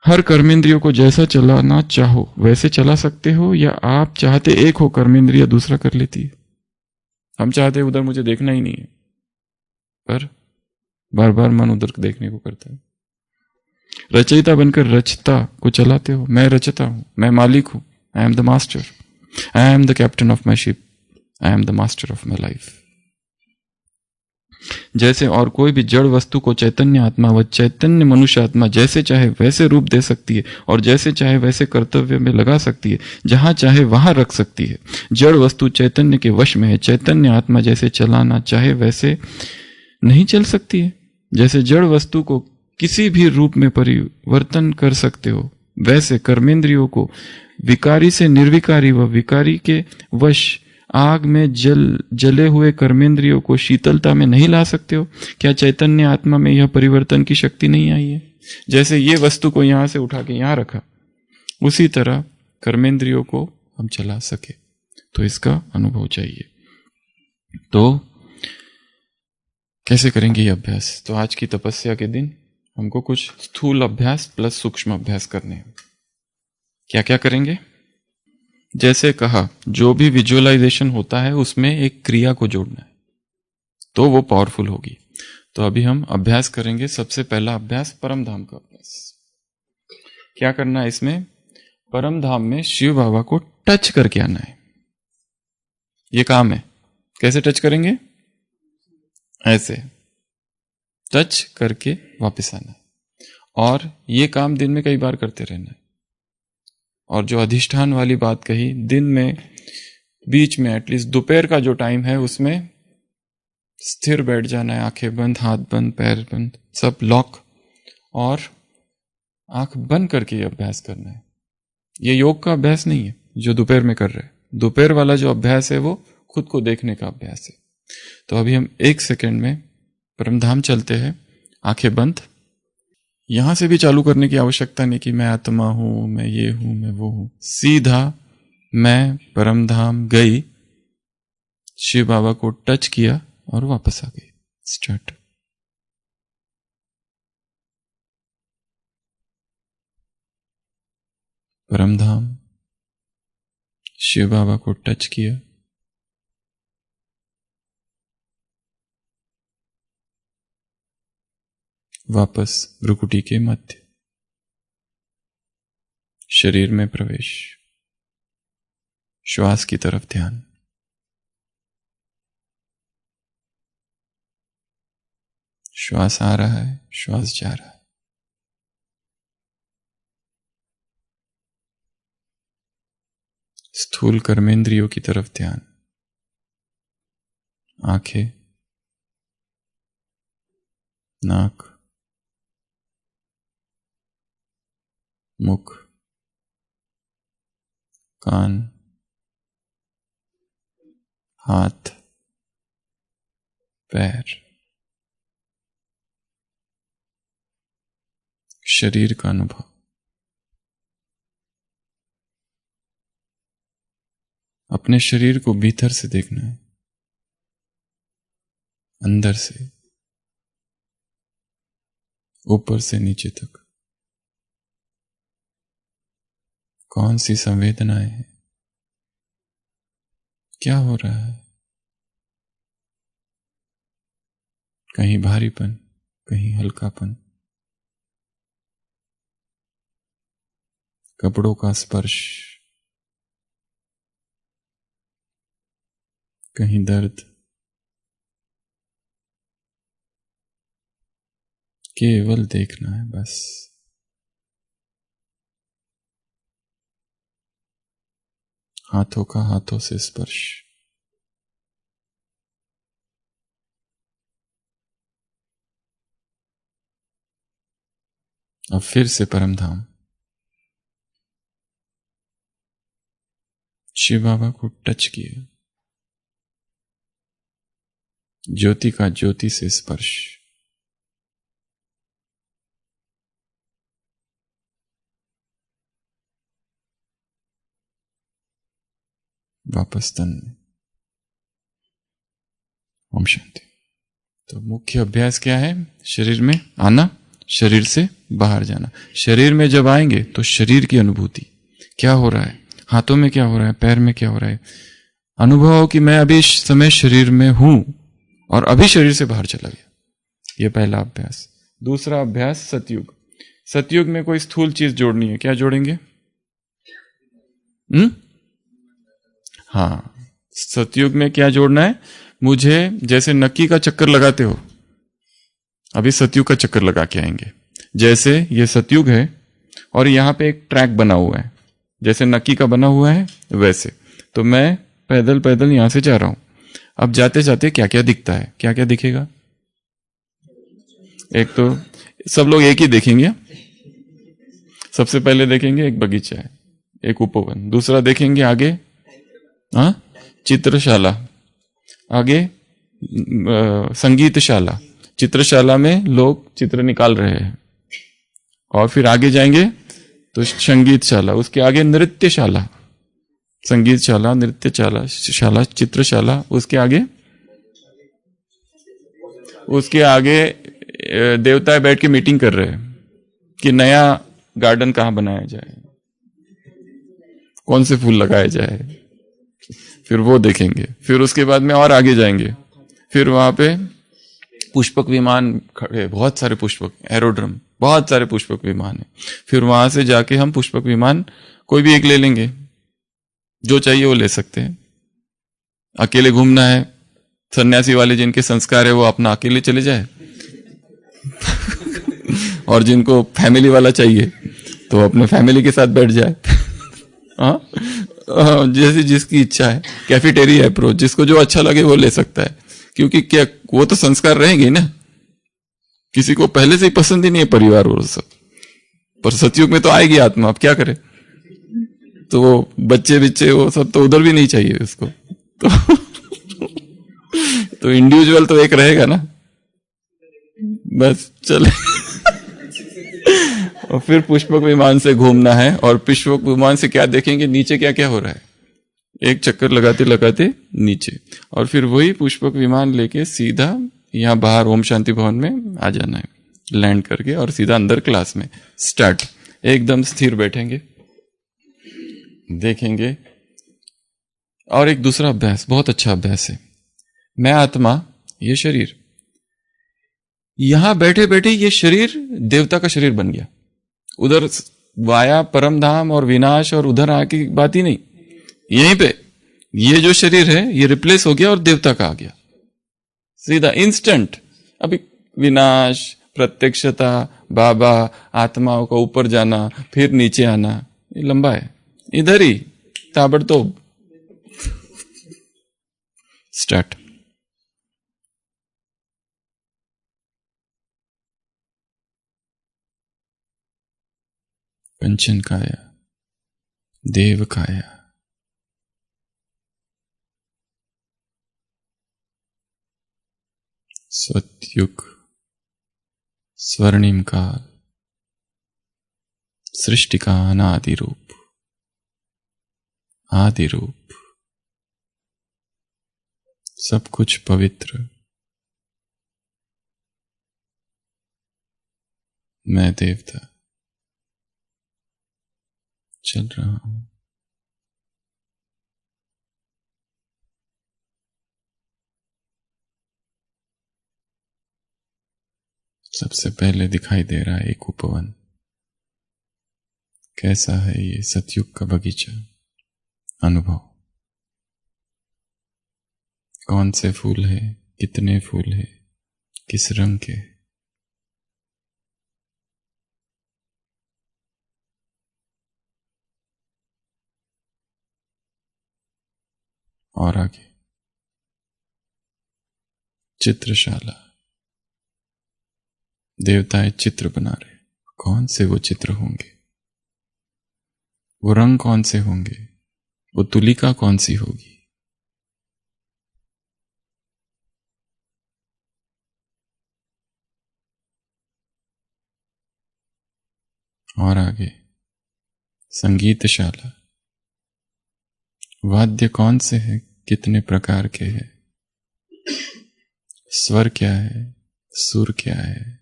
हर कर्मेंद्रियों को जैसा चलाना चाहो वैसे चला सकते हो, या आप चाहते एक हो कर्मेंद्रिय दूसरा कर लेती है। हम चाहते उधर मुझे देखना ही नहीं है, पर बार बार मन उधर देखने को करता है। रचयिता बनकर रचता को चलाते हो। मैं रचता हूं, मैं मालिक हूं, I am the master, I am the captain of my ship, I am the master of my life. जैसे और कोई भी जड़ वस्तु को चैतन्य आत्मा व चैतन्य मनुष्य आत्मा जैसे चाहे वैसे रूप दे सकती है और जैसे चाहे वैसे कर्तव्य में लगा सकती है, जहां चाहे वहां रख सकती है। जड़ वस्तु चैतन्य के वश में है। चैतन्य आत्मा जैसे चलाना चाहे वैसे नहीं चल सकती है। जैसे जड़ वस्तु को किसी भी रूप में परिवर्तन कर सकते हो, वैसे कर्मेंद्रियों को विकारी से निर्विकारी व विकारी के वश आग में जले हुए कर्मेंद्रियों को शीतलता में नहीं ला सकते हो। क्या चैतन्य आत्मा में यह परिवर्तन की शक्ति नहीं आई है? जैसे ये वस्तु को यहां से उठा के यहां रखा, उसी तरह कर्मेंद्रियों को हम चला सके, तो इसका अनुभव चाहिए। तो कैसे करेंगे ये अभ्यास? तो आज की तपस्या के दिन हमको कुछ स्थूल अभ्यास प्लस सूक्ष्म अभ्यास करने हैं। क्या क्या करेंगे? जैसे कहा, जो भी विजुअलाइजेशन होता है उसमें एक क्रिया को जोड़ना है, तो वो पावरफुल होगी। तो अभी हम अभ्यास करेंगे। सबसे पहला अभ्यास परम धाम का अभ्यास। क्या करना है इसमें? परम धाम में शिव बाबा को टच करके आना है। ये काम है। कैसे टच करेंगे? ऐसे टच करके वापस आना है, और ये काम दिन में कई बार करते रहना है। और जो अधिष्ठान वाली बात कही, दिन में बीच में एटलीस्ट दोपहर का जो टाइम है उसमें स्थिर बैठ जाना है। आंखें बंद, हाथ बंद, पैर बंद, सब लॉक, और आंख बंद करके ये अभ्यास करना है। ये योग का अभ्यास नहीं है जो दोपहर में कर रहे हैं। दोपहर वाला जो अभ्यास है वो खुद को देखने का अभ्यास है। तो अभी हम 1 सेकंड में परमधाम चलते हैं, आंखें बंद। यहां से भी चालू करने की आवश्यकता नहीं कि मैं आत्मा हूं, मैं ये हूं, मैं वो हूं। सीधा मैं परमधाम गई, शिव बाबा को टच किया और वापस आ गई। स्टार्ट। परमधाम, शिव बाबा को टच किया, वापस भ्रुकुटी के मध्य, शरीर में प्रवेश, श्वास की तरफ ध्यान। श्वास आ रहा है, श्वास जा रहा है। स्थूल कर्मेंद्रियों की तरफ ध्यान, आंखें, नाक, मुख, कान, हाथ, पैर, शरीर का अनुभव। अपने शरीर को भीतर से देखना है, अंदर से, ऊपर से नीचे तक। कौन सी संवेदनाएं हैं, क्या हो रहा है? कहीं भारीपन, कहीं हल्कापन, कपड़ों का स्पर्श, कहीं दर्द। केवल देखना है बस। हाथों का हाथों से स्पर्श, अब फिर से परमधाम, शिव बाबा को टच किया, ज्योति का ज्योति से स्पर्श, वापस तन में। ओम शांति। तो मुख्य अभ्यास क्या है? शरीर में आना, शरीर से बाहर जाना। शरीर में जब आएंगे तो शरीर की अनुभूति, क्या हो रहा है, हाथों में क्या हो रहा है, पैर में क्या हो रहा है, अनुभव हो कि मैं अभी इस समय शरीर में हूं और अभी शरीर से बाहर चला गया। यह पहला अभ्यास। दूसरा अभ्यास सतयुग। सतयुग में कोई स्थूल चीज जोड़नी है, क्या जोड़ेंगे? हाँ, सतयुग में क्या जोड़ना है? मुझे जैसे नक्की का चक्कर लगाते हो, अभी सतयुग का चक्कर लगा के आएंगे। जैसे ये सतयुग है और यहां पे एक ट्रैक बना हुआ है, जैसे नक्की का बना हुआ है वैसे। तो मैं पैदल पैदल यहां से जा रहा हूं। अब जाते जाते क्या क्या दिखता है, क्या क्या दिखेगा? एक तो सब लोग एक ही देखेंगे। सबसे पहले देखेंगे एक बगीचा है, एक उपवन। दूसरा देखेंगे आगे चित्रशाला, आगे संगीतशाला, चित्रशाला में लोग चित्र निकाल रहे हैं। और फिर आगे जाएंगे तो संगीतशाला, उसके आगे नृत्यशाला, संगीतशाला, नृत्यशाला, शाला, चित्रशाला, उसके आगे देवता बैठ के मीटिंग कर रहे हैं कि नया गार्डन कहां बनाया जाए, कौन से फूल लगाए जाए। फिर वो देखेंगे। फिर उसके बाद में और आगे जाएंगे, फिर वहां पे पुष्पक विमान खड़े, बहुत सारे पुष्पक, एरोड्रम, बहुत सारे पुष्पक विमान है। फिर वहां से जाके हम पुष्पक विमान कोई भी एक ले लेंगे, जो चाहिए वो ले सकते हैं। अकेले घूमना है, सन्यासी वाले जिनके संस्कार है वो अपना अकेले चले जाए और जिनको फैमिली वाला चाहिए तो अपने फैमिली के साथ बैठ जाए। जैसे जिसकी इच्छा है। कैफेटेरिया अप्रोच, जिसको जो अच्छा लगे वो ले सकता है, क्योंकि क्या वो तो संस्कार रहेंगे ना। किसी को पहले से ही पसंद ही नहीं है परिवार और सब, पर सतयुग में तो आएगी आत्मा, अब क्या करे। तो वो बच्चे वो सब तो उधर भी नहीं चाहिए उसको। तो इंडिविजुअल तो एक रहेगा ना, बस चले। और फिर पुष्पक विमान से घूमना है, और पुष्पक विमान से क्या देखेंगे, नीचे क्या क्या हो रहा है, एक चक्कर लगाते लगाते नीचे, और फिर वही पुष्पक विमान लेके सीधा यहाँ बाहर ओम शांति भवन में आ जाना है, लैंड करके, और सीधा अंदर क्लास में स्टार्ट। एकदम स्थिर बैठेंगे, देखेंगे। और एक दूसरा अभ्यास, बहुत अच्छा अभ्यास है। मैं आत्मा, ये शरीर, यहां बैठे बैठे ये शरीर देवता का शरीर बन गया। उधर वाया परम धाम और विनाश और उधर आके की बात ही नहीं, यहीं पे ये जो शरीर है ये रिप्लेस हो गया और देवता का आ गया सीधा इंस्टेंट। अभी विनाश, प्रत्यक्षता, बाबा, आत्माओं का ऊपर जाना, फिर नीचे आना, ये लंबा है। इधर ही ताबड़तोब स्टार्ट। पंचन काया, देव काया, सतयुग, स्वर्णिम काल, सृष्टि का अनादि रूप, आदि रूप, सब कुछ पवित्र। मैं देवता चल रहा हूं। सबसे पहले दिखाई दे रहा है एक उपवन। कैसा है ये सतयुग का बगीचा, अनुभव। कौन से फूल है, कितने फूल है, किस रंग के। और आगे चित्रशाला, देवताएं चित्र बना रहे। कौन से वो चित्र होंगे, वो रंग कौन से होंगे, वो तुलिका कौन सी होगी। और आगे संगीतशाला, वाद्य कौन से हैं, कितने प्रकार के हैं, स्वर क्या है, सुर क्या है,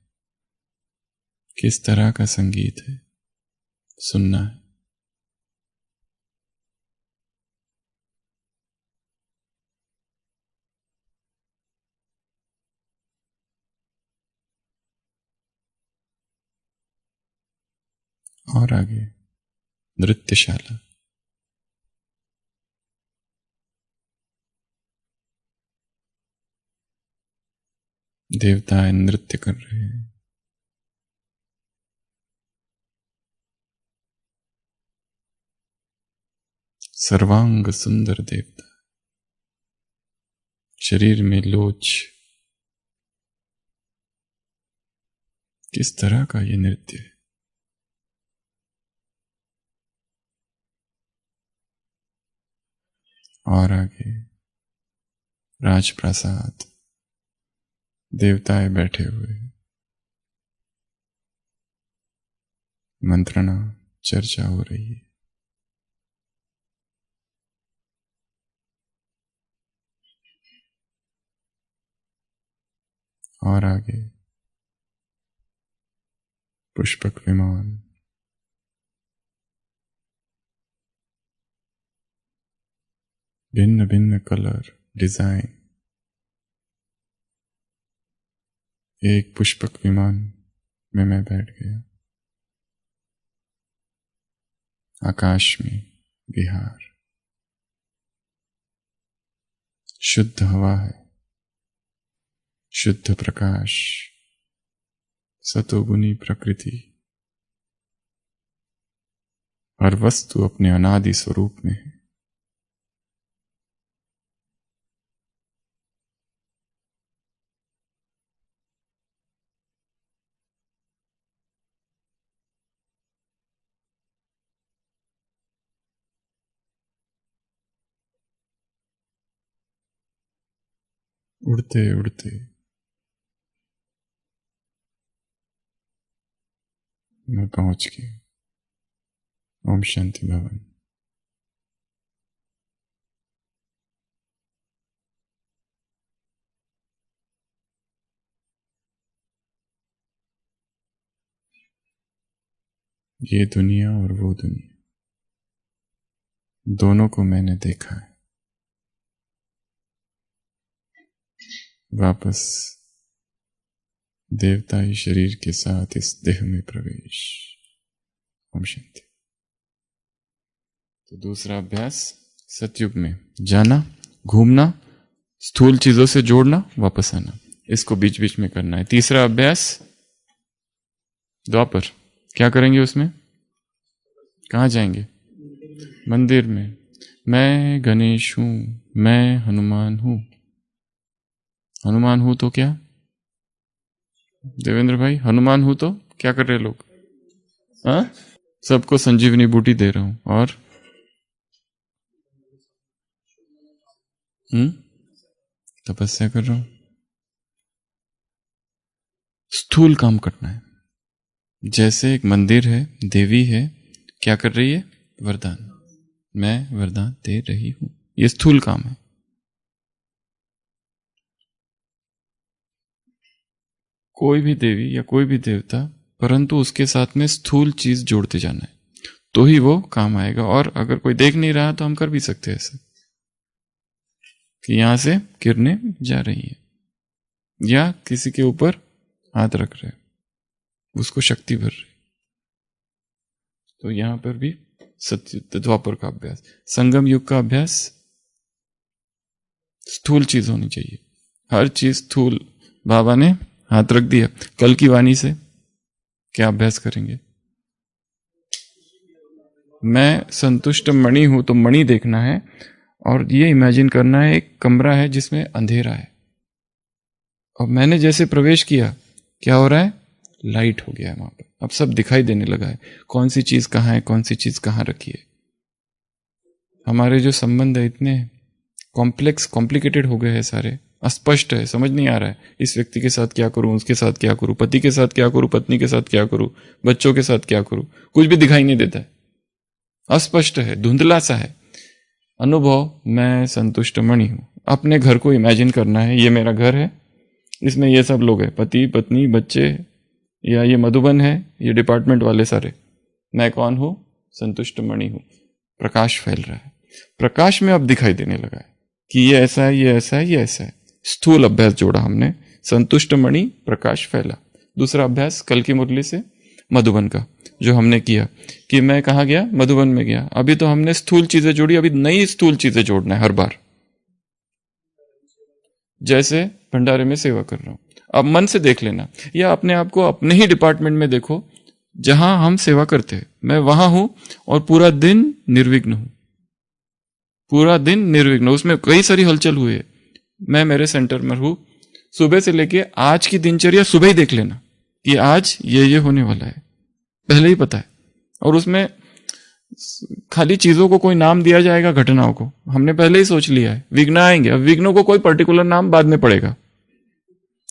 किस तरह का संगीत है, सुनना है। और आगे नृत्यशाला, देवताएं नृत्य कर रहे हैं। सर्वांग सुंदर देवता, शरीर में लोच, किस तरह का ये नृत्य है। और आगे राजप्रासाद, देवताएं बैठे हुए, मंत्रणा, चर्चा हो रही है। और आगे पुष्पक विमान, भिन्न भिन्न कलर, डिजाइन। एक पुष्पक विमान में मैं बैठ गया। आकाश में विहार, शुद्ध हवा है, शुद्ध प्रकाश, सतोगुनी प्रकृति, हर वस्तु अपने अनादि स्वरूप में है। उड़ते उड़ते मैं पहुंच गया। ओम शांति भवन। ये दुनिया और वो दुनिया, दोनों को मैंने देखा है। वापस देवताई शरीर के साथ इस देह में प्रवेश। ओम शांति। तो दूसरा अभ्यास, सतयुग में जाना, घूमना, स्थूल चीजों से जोड़ना, वापस आना, इसको बीच बीच में करना है। तीसरा अभ्यास द्वापर, क्या करेंगे उसमें? कहाँ जाएंगे? मंदिर में। मैं गणेश हूं, मैं हनुमान हूं। हनुमान हूं तो क्या देवेंद्र भाई, हनुमान हूं तो क्या कर रहे लोग? हाँ, सबको संजीवनी बूटी दे रहा हूं। और तपस्या कर रहा हूं। स्थूल काम करना है। जैसे एक मंदिर है, देवी है, क्या कर रही है? वरदान, मैं वरदान दे रही हूं। ये स्थूल काम है। कोई भी देवी या कोई भी देवता, परंतु उसके साथ में स्थूल चीज जोड़ते जाना है, तो ही वो काम आएगा। और अगर कोई देख नहीं रहा तो हम कर भी सकते हैं ऐसा कि यहां से किरणें जा रही है, या किसी के ऊपर हाथ रख रहे, उसको शक्ति भर रही। तो यहां पर भी सत्य द्वापर का अभ्यास। संगम युग का अभ्यास, स्थूल चीज होनी चाहिए, हर चीज स्थूल। बाबा ने हाथ रख दिया। कल की वाणी से क्या अभ्यास करेंगे? मैं संतुष्ट मणि हूं, तो मणि देखना है। और ये इमेजिन करना है एक कमरा है जिसमें अंधेरा है, और मैंने जैसे प्रवेश किया, क्या हो रहा है? लाइट हो गया है वहां पर। अब सब दिखाई देने लगा है, कौन सी चीज कहां है, कौन सी चीज कहां रखी है। हमारे जो संबंध है इतने कॉम्प्लिकेटेड हो गए हैं, सारे अस्पष्ट है, समझ नहीं आ रहा है इस व्यक्ति के साथ क्या करूं, उसके साथ क्या करूं, पति के साथ क्या करूं, पत्नी के साथ क्या करूं, बच्चों के साथ क्या करूं, कुछ भी दिखाई नहीं देता है, अस्पष्ट है, धुंधला सा है। अनुभव, मैं संतुष्ट मणि हूं। अपने घर को इमेजिन करना है, ये मेरा घर है, इसमें ये सब लोग हैं, पति पत्नी बच्चे, या ये मधुबन है, ये डिपार्टमेंट वाले सारे। मैं कौन हूं? संतुष्ट मणि हूं। प्रकाश फैल रहा है, प्रकाश में अब दिखाई देने लगा है कि ये ऐसा है, ये ऐसा है, ये ऐसा है। स्थूल अभ्यास जोड़ा हमने, संतुष्ट मणि, प्रकाश फैला। दूसरा अभ्यास कल की मुरली से मधुबन का जो हमने किया कि मैं कहाँ गया? मधुबन में गया। अभी तो हमने स्थूल चीजें जोड़ी, अभी नई स्थूल चीजें जोड़ना है हर बार। जैसे भंडारे में सेवा कर रहा हूं, अब मन से देख लेना, या अपने आप को अपने ही डिपार्टमेंट में देखो जहां हम सेवा करते हैं। मैं वहां हूं और पूरा दिन निर्विघ्न हूं, पूरा दिन निर्विघ्न। उसमें कई सारी हलचल हुई है, मैं मेरे सेंटर में हूं। सुबह से लेके आज की दिनचर्या सुबह ही देख लेना कि आज ये होने वाला है, पहले ही पता है। और उसमें खाली चीजों को कोई नाम दिया जाएगा, घटनाओं को हमने पहले ही सोच लिया है। विघ्न आएंगे, अब विघ्नों को कोई पर्टिकुलर नाम बाद में पड़ेगा।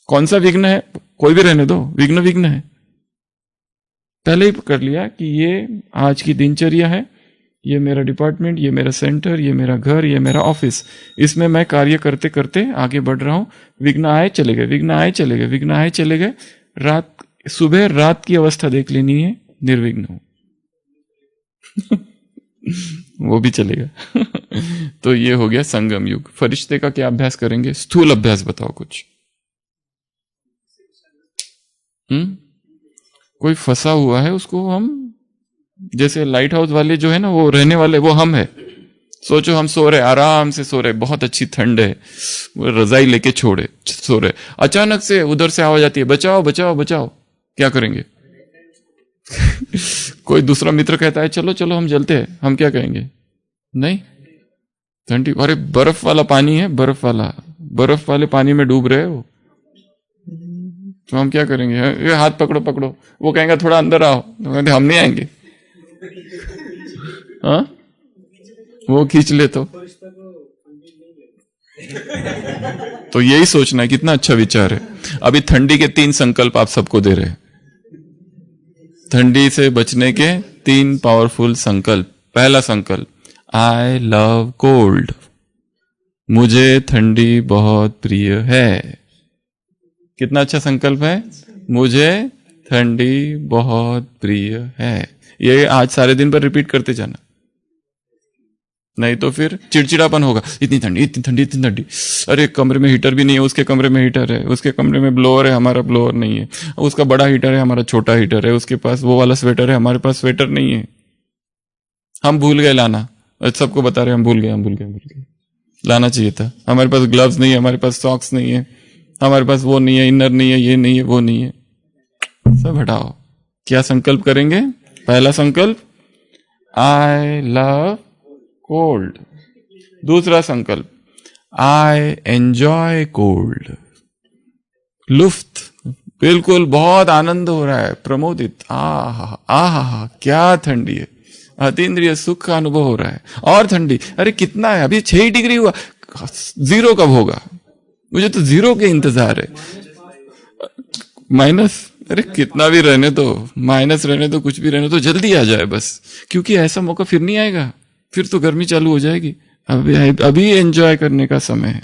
कौन सा विघ्न है, कोई भी रहने दो, विघ्न विघ्न है, पहले ही कर लिया कि ये आज की दिनचर्या है, ये मेरा डिपार्टमेंट, ये मेरा सेंटर, ये मेरा घर, ये मेरा ऑफिस, इसमें मैं कार्य करते करते आगे बढ़ रहा हूं। विघ्न आए चले गए, विघ्न आए चले गए, विघ्न आए चले गए। रात, सुबह रात की अवस्था देख लेनी है, निर्विघ्न हो वो भी चलेगा तो ये हो गया संगम युग। फरिश्ते का क्या अभ्यास करेंगे? स्थूल अभ्यास बताओ कुछ। कोई फंसा हुआ है, उसको हम, जैसे लाइट हाउस वाले जो है ना, वो रहने वाले, वो हम है। सोचो हम सो रहे, आराम से सो रहे, बहुत अच्छी ठंड है, वो रजाई लेके छोड़े सो रहे, अचानक से उधर से आवाज आती है, बचाओ बचाओ बचाओ। क्या करेंगे? कोई दूसरा मित्र कहता है चलो चलो हम जलते हैं, हम क्या कहेंगे? नहीं, ठंडी, अरे बर्फ वाला पानी है, बर्फ वाले पानी में डूब रहे हो, तो हम क्या करेंगे? ये हाथ पकड़ो पकड़ो, वो कहेंगे थोड़ा अंदर आओ, तो कहते हम नहीं आएंगे। हाँ, वो खींच ले तो यही सोचना है, कितना अच्छा विचार है। अभी ठंडी के 3 संकल्प आप सबको दे रहे हैं। ठंडी से बचने के 3 पावरफुल संकल्प। पहला संकल्प, आई लव कोल्ड, मुझे ठंडी बहुत प्रिय है। कितना अच्छा संकल्प है, मुझे ठंडी बहुत प्रिय है। ये आज सारे दिन पर रिपीट करते जाना, नहीं तो फिर चिड़चिड़ापन होगा। इतनी ठंडी, इतनी ठंडी, इतनी ठंडी, अरे कमरे में हीटर भी नहीं है, उसके कमरे में हीटर है, उसके कमरे में ब्लोअर है, हमारा ब्लोअर नहीं है, उसका बड़ा हीटर है, हमारा छोटा हीटर है, उसके पास वो वाला स्वेटर है, हमारे पास स्वेटर नहीं है, हम भूल गए लाना। सबको बता रहे हम भूल गए, लाना चाहिए था। हमारे पास ग्लव्स नहीं है, हमारे पास सॉक्स नहीं है, हमारे पास वो नहीं है, इनर नहीं है, ये नहीं है, वो नहीं है, सब हटाओ। क्या संकल्प करेंगे? पहला संकल्प, आई लव कोल्ड। दूसरा संकल्प, आई एंजॉय कोल्ड। लुफ्त, बिल्कुल बहुत आनंद हो रहा है, प्रमोदित, आहा क्या ठंडी है, अतीन्द्रिय सुख का अनुभव हो रहा है। और ठंडी, अरे कितना है, अभी 6 डिग्री हुआ, 0 कब होगा, मुझे तो 0 के इंतजार है। माइनस, अरे कितना भी रहने दो, माइनस रहने दो, कुछ भी रहने दो, जल्दी आ जाए बस, क्योंकि ऐसा मौका फिर नहीं आएगा, फिर तो गर्मी चालू हो जाएगी। अभी एंजॉय करने का समय है।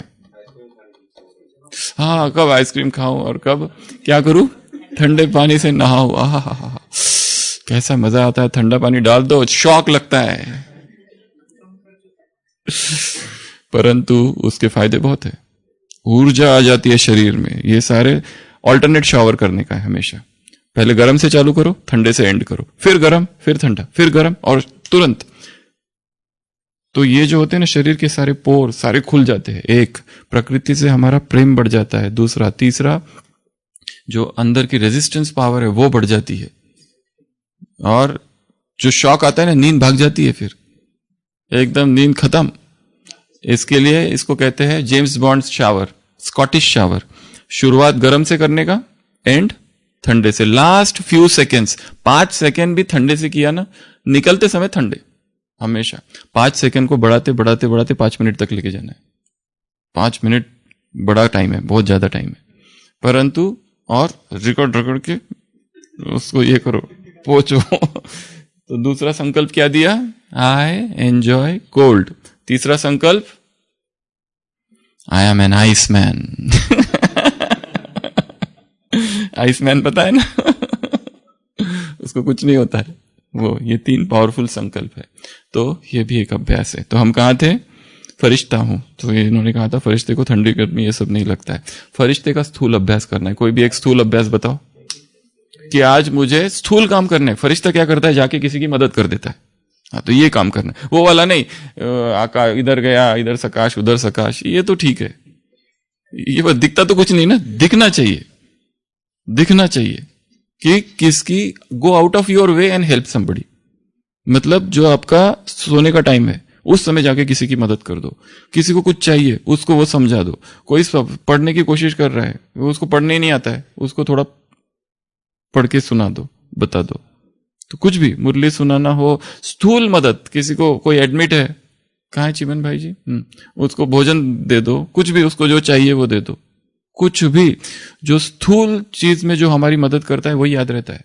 हाँ, कब आइसक्रीम खाऊं और कब क्या करूं, ठंडे पानी से नहाऊं, आहा कैसा मजा आता है, ठंडा पानी डाल दो, शॉक लगता है, परंतु उसके फायदे बहुत है, ऊर्जा आ जाती है शरीर में। ये सारे ऑल्टरनेट शावर करने का है हमेशा। पहले गर्म से चालू करो, ठंडे से एंड करो, फिर गर्म, फिर ठंडा, फिर गर्म, और तुरंत। तो ये जो होते हैं ना, शरीर के सारे पोर सारे खुल जाते हैं। एक, प्रकृति से हमारा प्रेम बढ़ जाता है। दूसरा, तीसरा, जो अंदर की रेजिस्टेंस पावर है वो बढ़ जाती है। और जो शॉक आता है ना, नींद भाग जाती है, फिर एकदम नींद खत्म। इसके लिए इसको कहते हैं James bond shower, Scottish shower. शुरुआत गर्म से करने का, एंड ठंडे से। लास्ट फ्यू सेकेंड्स, 5 सेकेंड भी ठंडे से किया ना, निकलते समय ठंडे हमेशा। 5 सेकेंड को बढ़ाते बढ़ाते बढ़ाते 5 मिनट तक लेके जाना है। 5 मिनट बड़ा टाइम है, बहुत ज्यादा टाइम है, परंतु और रिकॉर्ड रगड़ के उसको ये करो, पोचो। तो दूसरा संकल्प क्या दिया? आई एंजॉय कोल्ड। तीसरा संकल्प, आई am an ice man. Ice man पता है ना? उसको कुछ नहीं होता है वो। ये 3 पावरफुल संकल्प है। तो ये भी एक अभ्यास है। तो हम कहाँ थे? फरिश्ता हूं। तो इन्होंने कहा था फरिश्ते को ठंडी गर्मी ये सब नहीं लगता है। फरिश्ते का स्थूल अभ्यास करना है। कोई भी एक स्थूल अभ्यास बताओ कि आज मुझे स्थूल काम करना है। फरिश्ता क्या करता है? जाके किसी की मदद कर देता है। हाँ, तो ये काम करना है। वो वाला नहीं, आकाश इधर गया, इधर सकाश, उधर सकाश, ये तो ठीक है। ये बस दिखता तो कुछ नहीं ना, दिखना चाहिए, दिखना चाहिए कि किसकी, go out of your way and help somebody. मतलब जो आपका सोने का टाइम है उस समय जाके किसी की मदद कर दो। किसी को कुछ चाहिए उसको वो समझा दो। कोई पढ़ने की कोशिश कर रहा है, उसको पढ़ने ही नहीं आता है, उसको थोड़ा पढ़ के सुना दो, बता दो। तो कुछ भी, मुरली सुनाना हो, स्थूल मदद। किसी को, कोई एडमिट है, कहाँ है चिमन भाई जी, उसको भोजन दे दो, कुछ भी उसको जो चाहिए वो दे दो। कुछ भी जो स्थूल चीज में जो हमारी मदद करता है वही याद रहता है।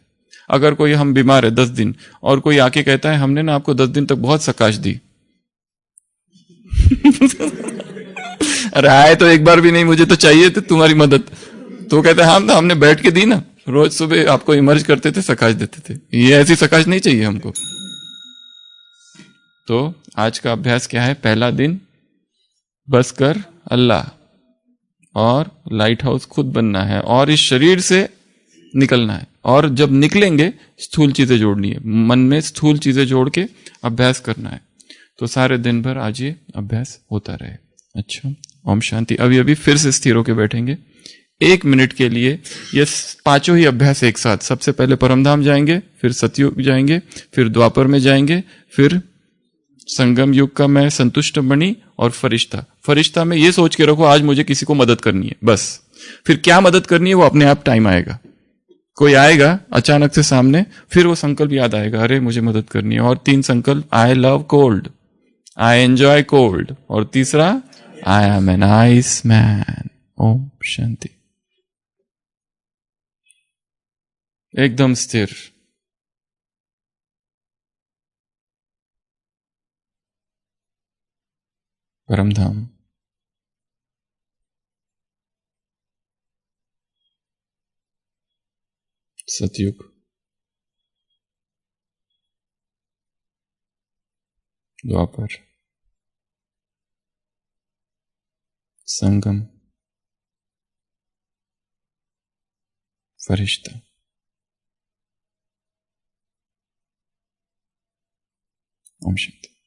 अगर कोई, हम बीमार है 10 दिन और कोई आके कहता है हमने ना आपको 10 दिन तक बहुत सकाश दी। अरे आए तो एक बार भी नहीं, मुझे तो चाहिए थी तुम्हारी मदद। तो कहते हैं हम हमने बैठ के दी ना, रोज सुबह आपको इमर्ज करते थे, सकाश देते थे। ये ऐसी सकाश नहीं चाहिए हमको। तो आज का अभ्यास क्या है? पहला दिन, बस कर अल्लाह, और लाइट हाउस खुद बनना है और इस शरीर से निकलना है। और जब निकलेंगे स्थूल चीजें जोड़नी है, मन में स्थूल चीजें जोड़ के अभ्यास करना है। तो सारे दिन भर आज ये अभ्यास होता रहे। अच्छा, ओम शांति। अभी फिर से स्थिर होके बैठेंगे 1 मिनट के लिए। ये 5 ही अभ्यास एक साथ। सबसे पहले परमधाम जाएंगे, फिर सतयुग जाएंगे, फिर द्वापर में जाएंगे, फिर संगम युग का मैं संतुष्ट मणि और फरिश्ता। फरिश्ता में ये सोच के रखो आज मुझे किसी को मदद करनी है, बस। फिर क्या मदद करनी है वो अपने आप टाइम आएगा। कोई आएगा अचानक से सामने, फिर वो संकल्प याद आएगा, अरे मुझे मदद करनी है। और 3 संकल्प, I love cold, I enjoy cold, और तीसरा, I am an ice man. ओम शांति। एकदम स्थिर। परम धाम, सतयुग, द्वापर, संगम, फरिश्ता। ओम शांति।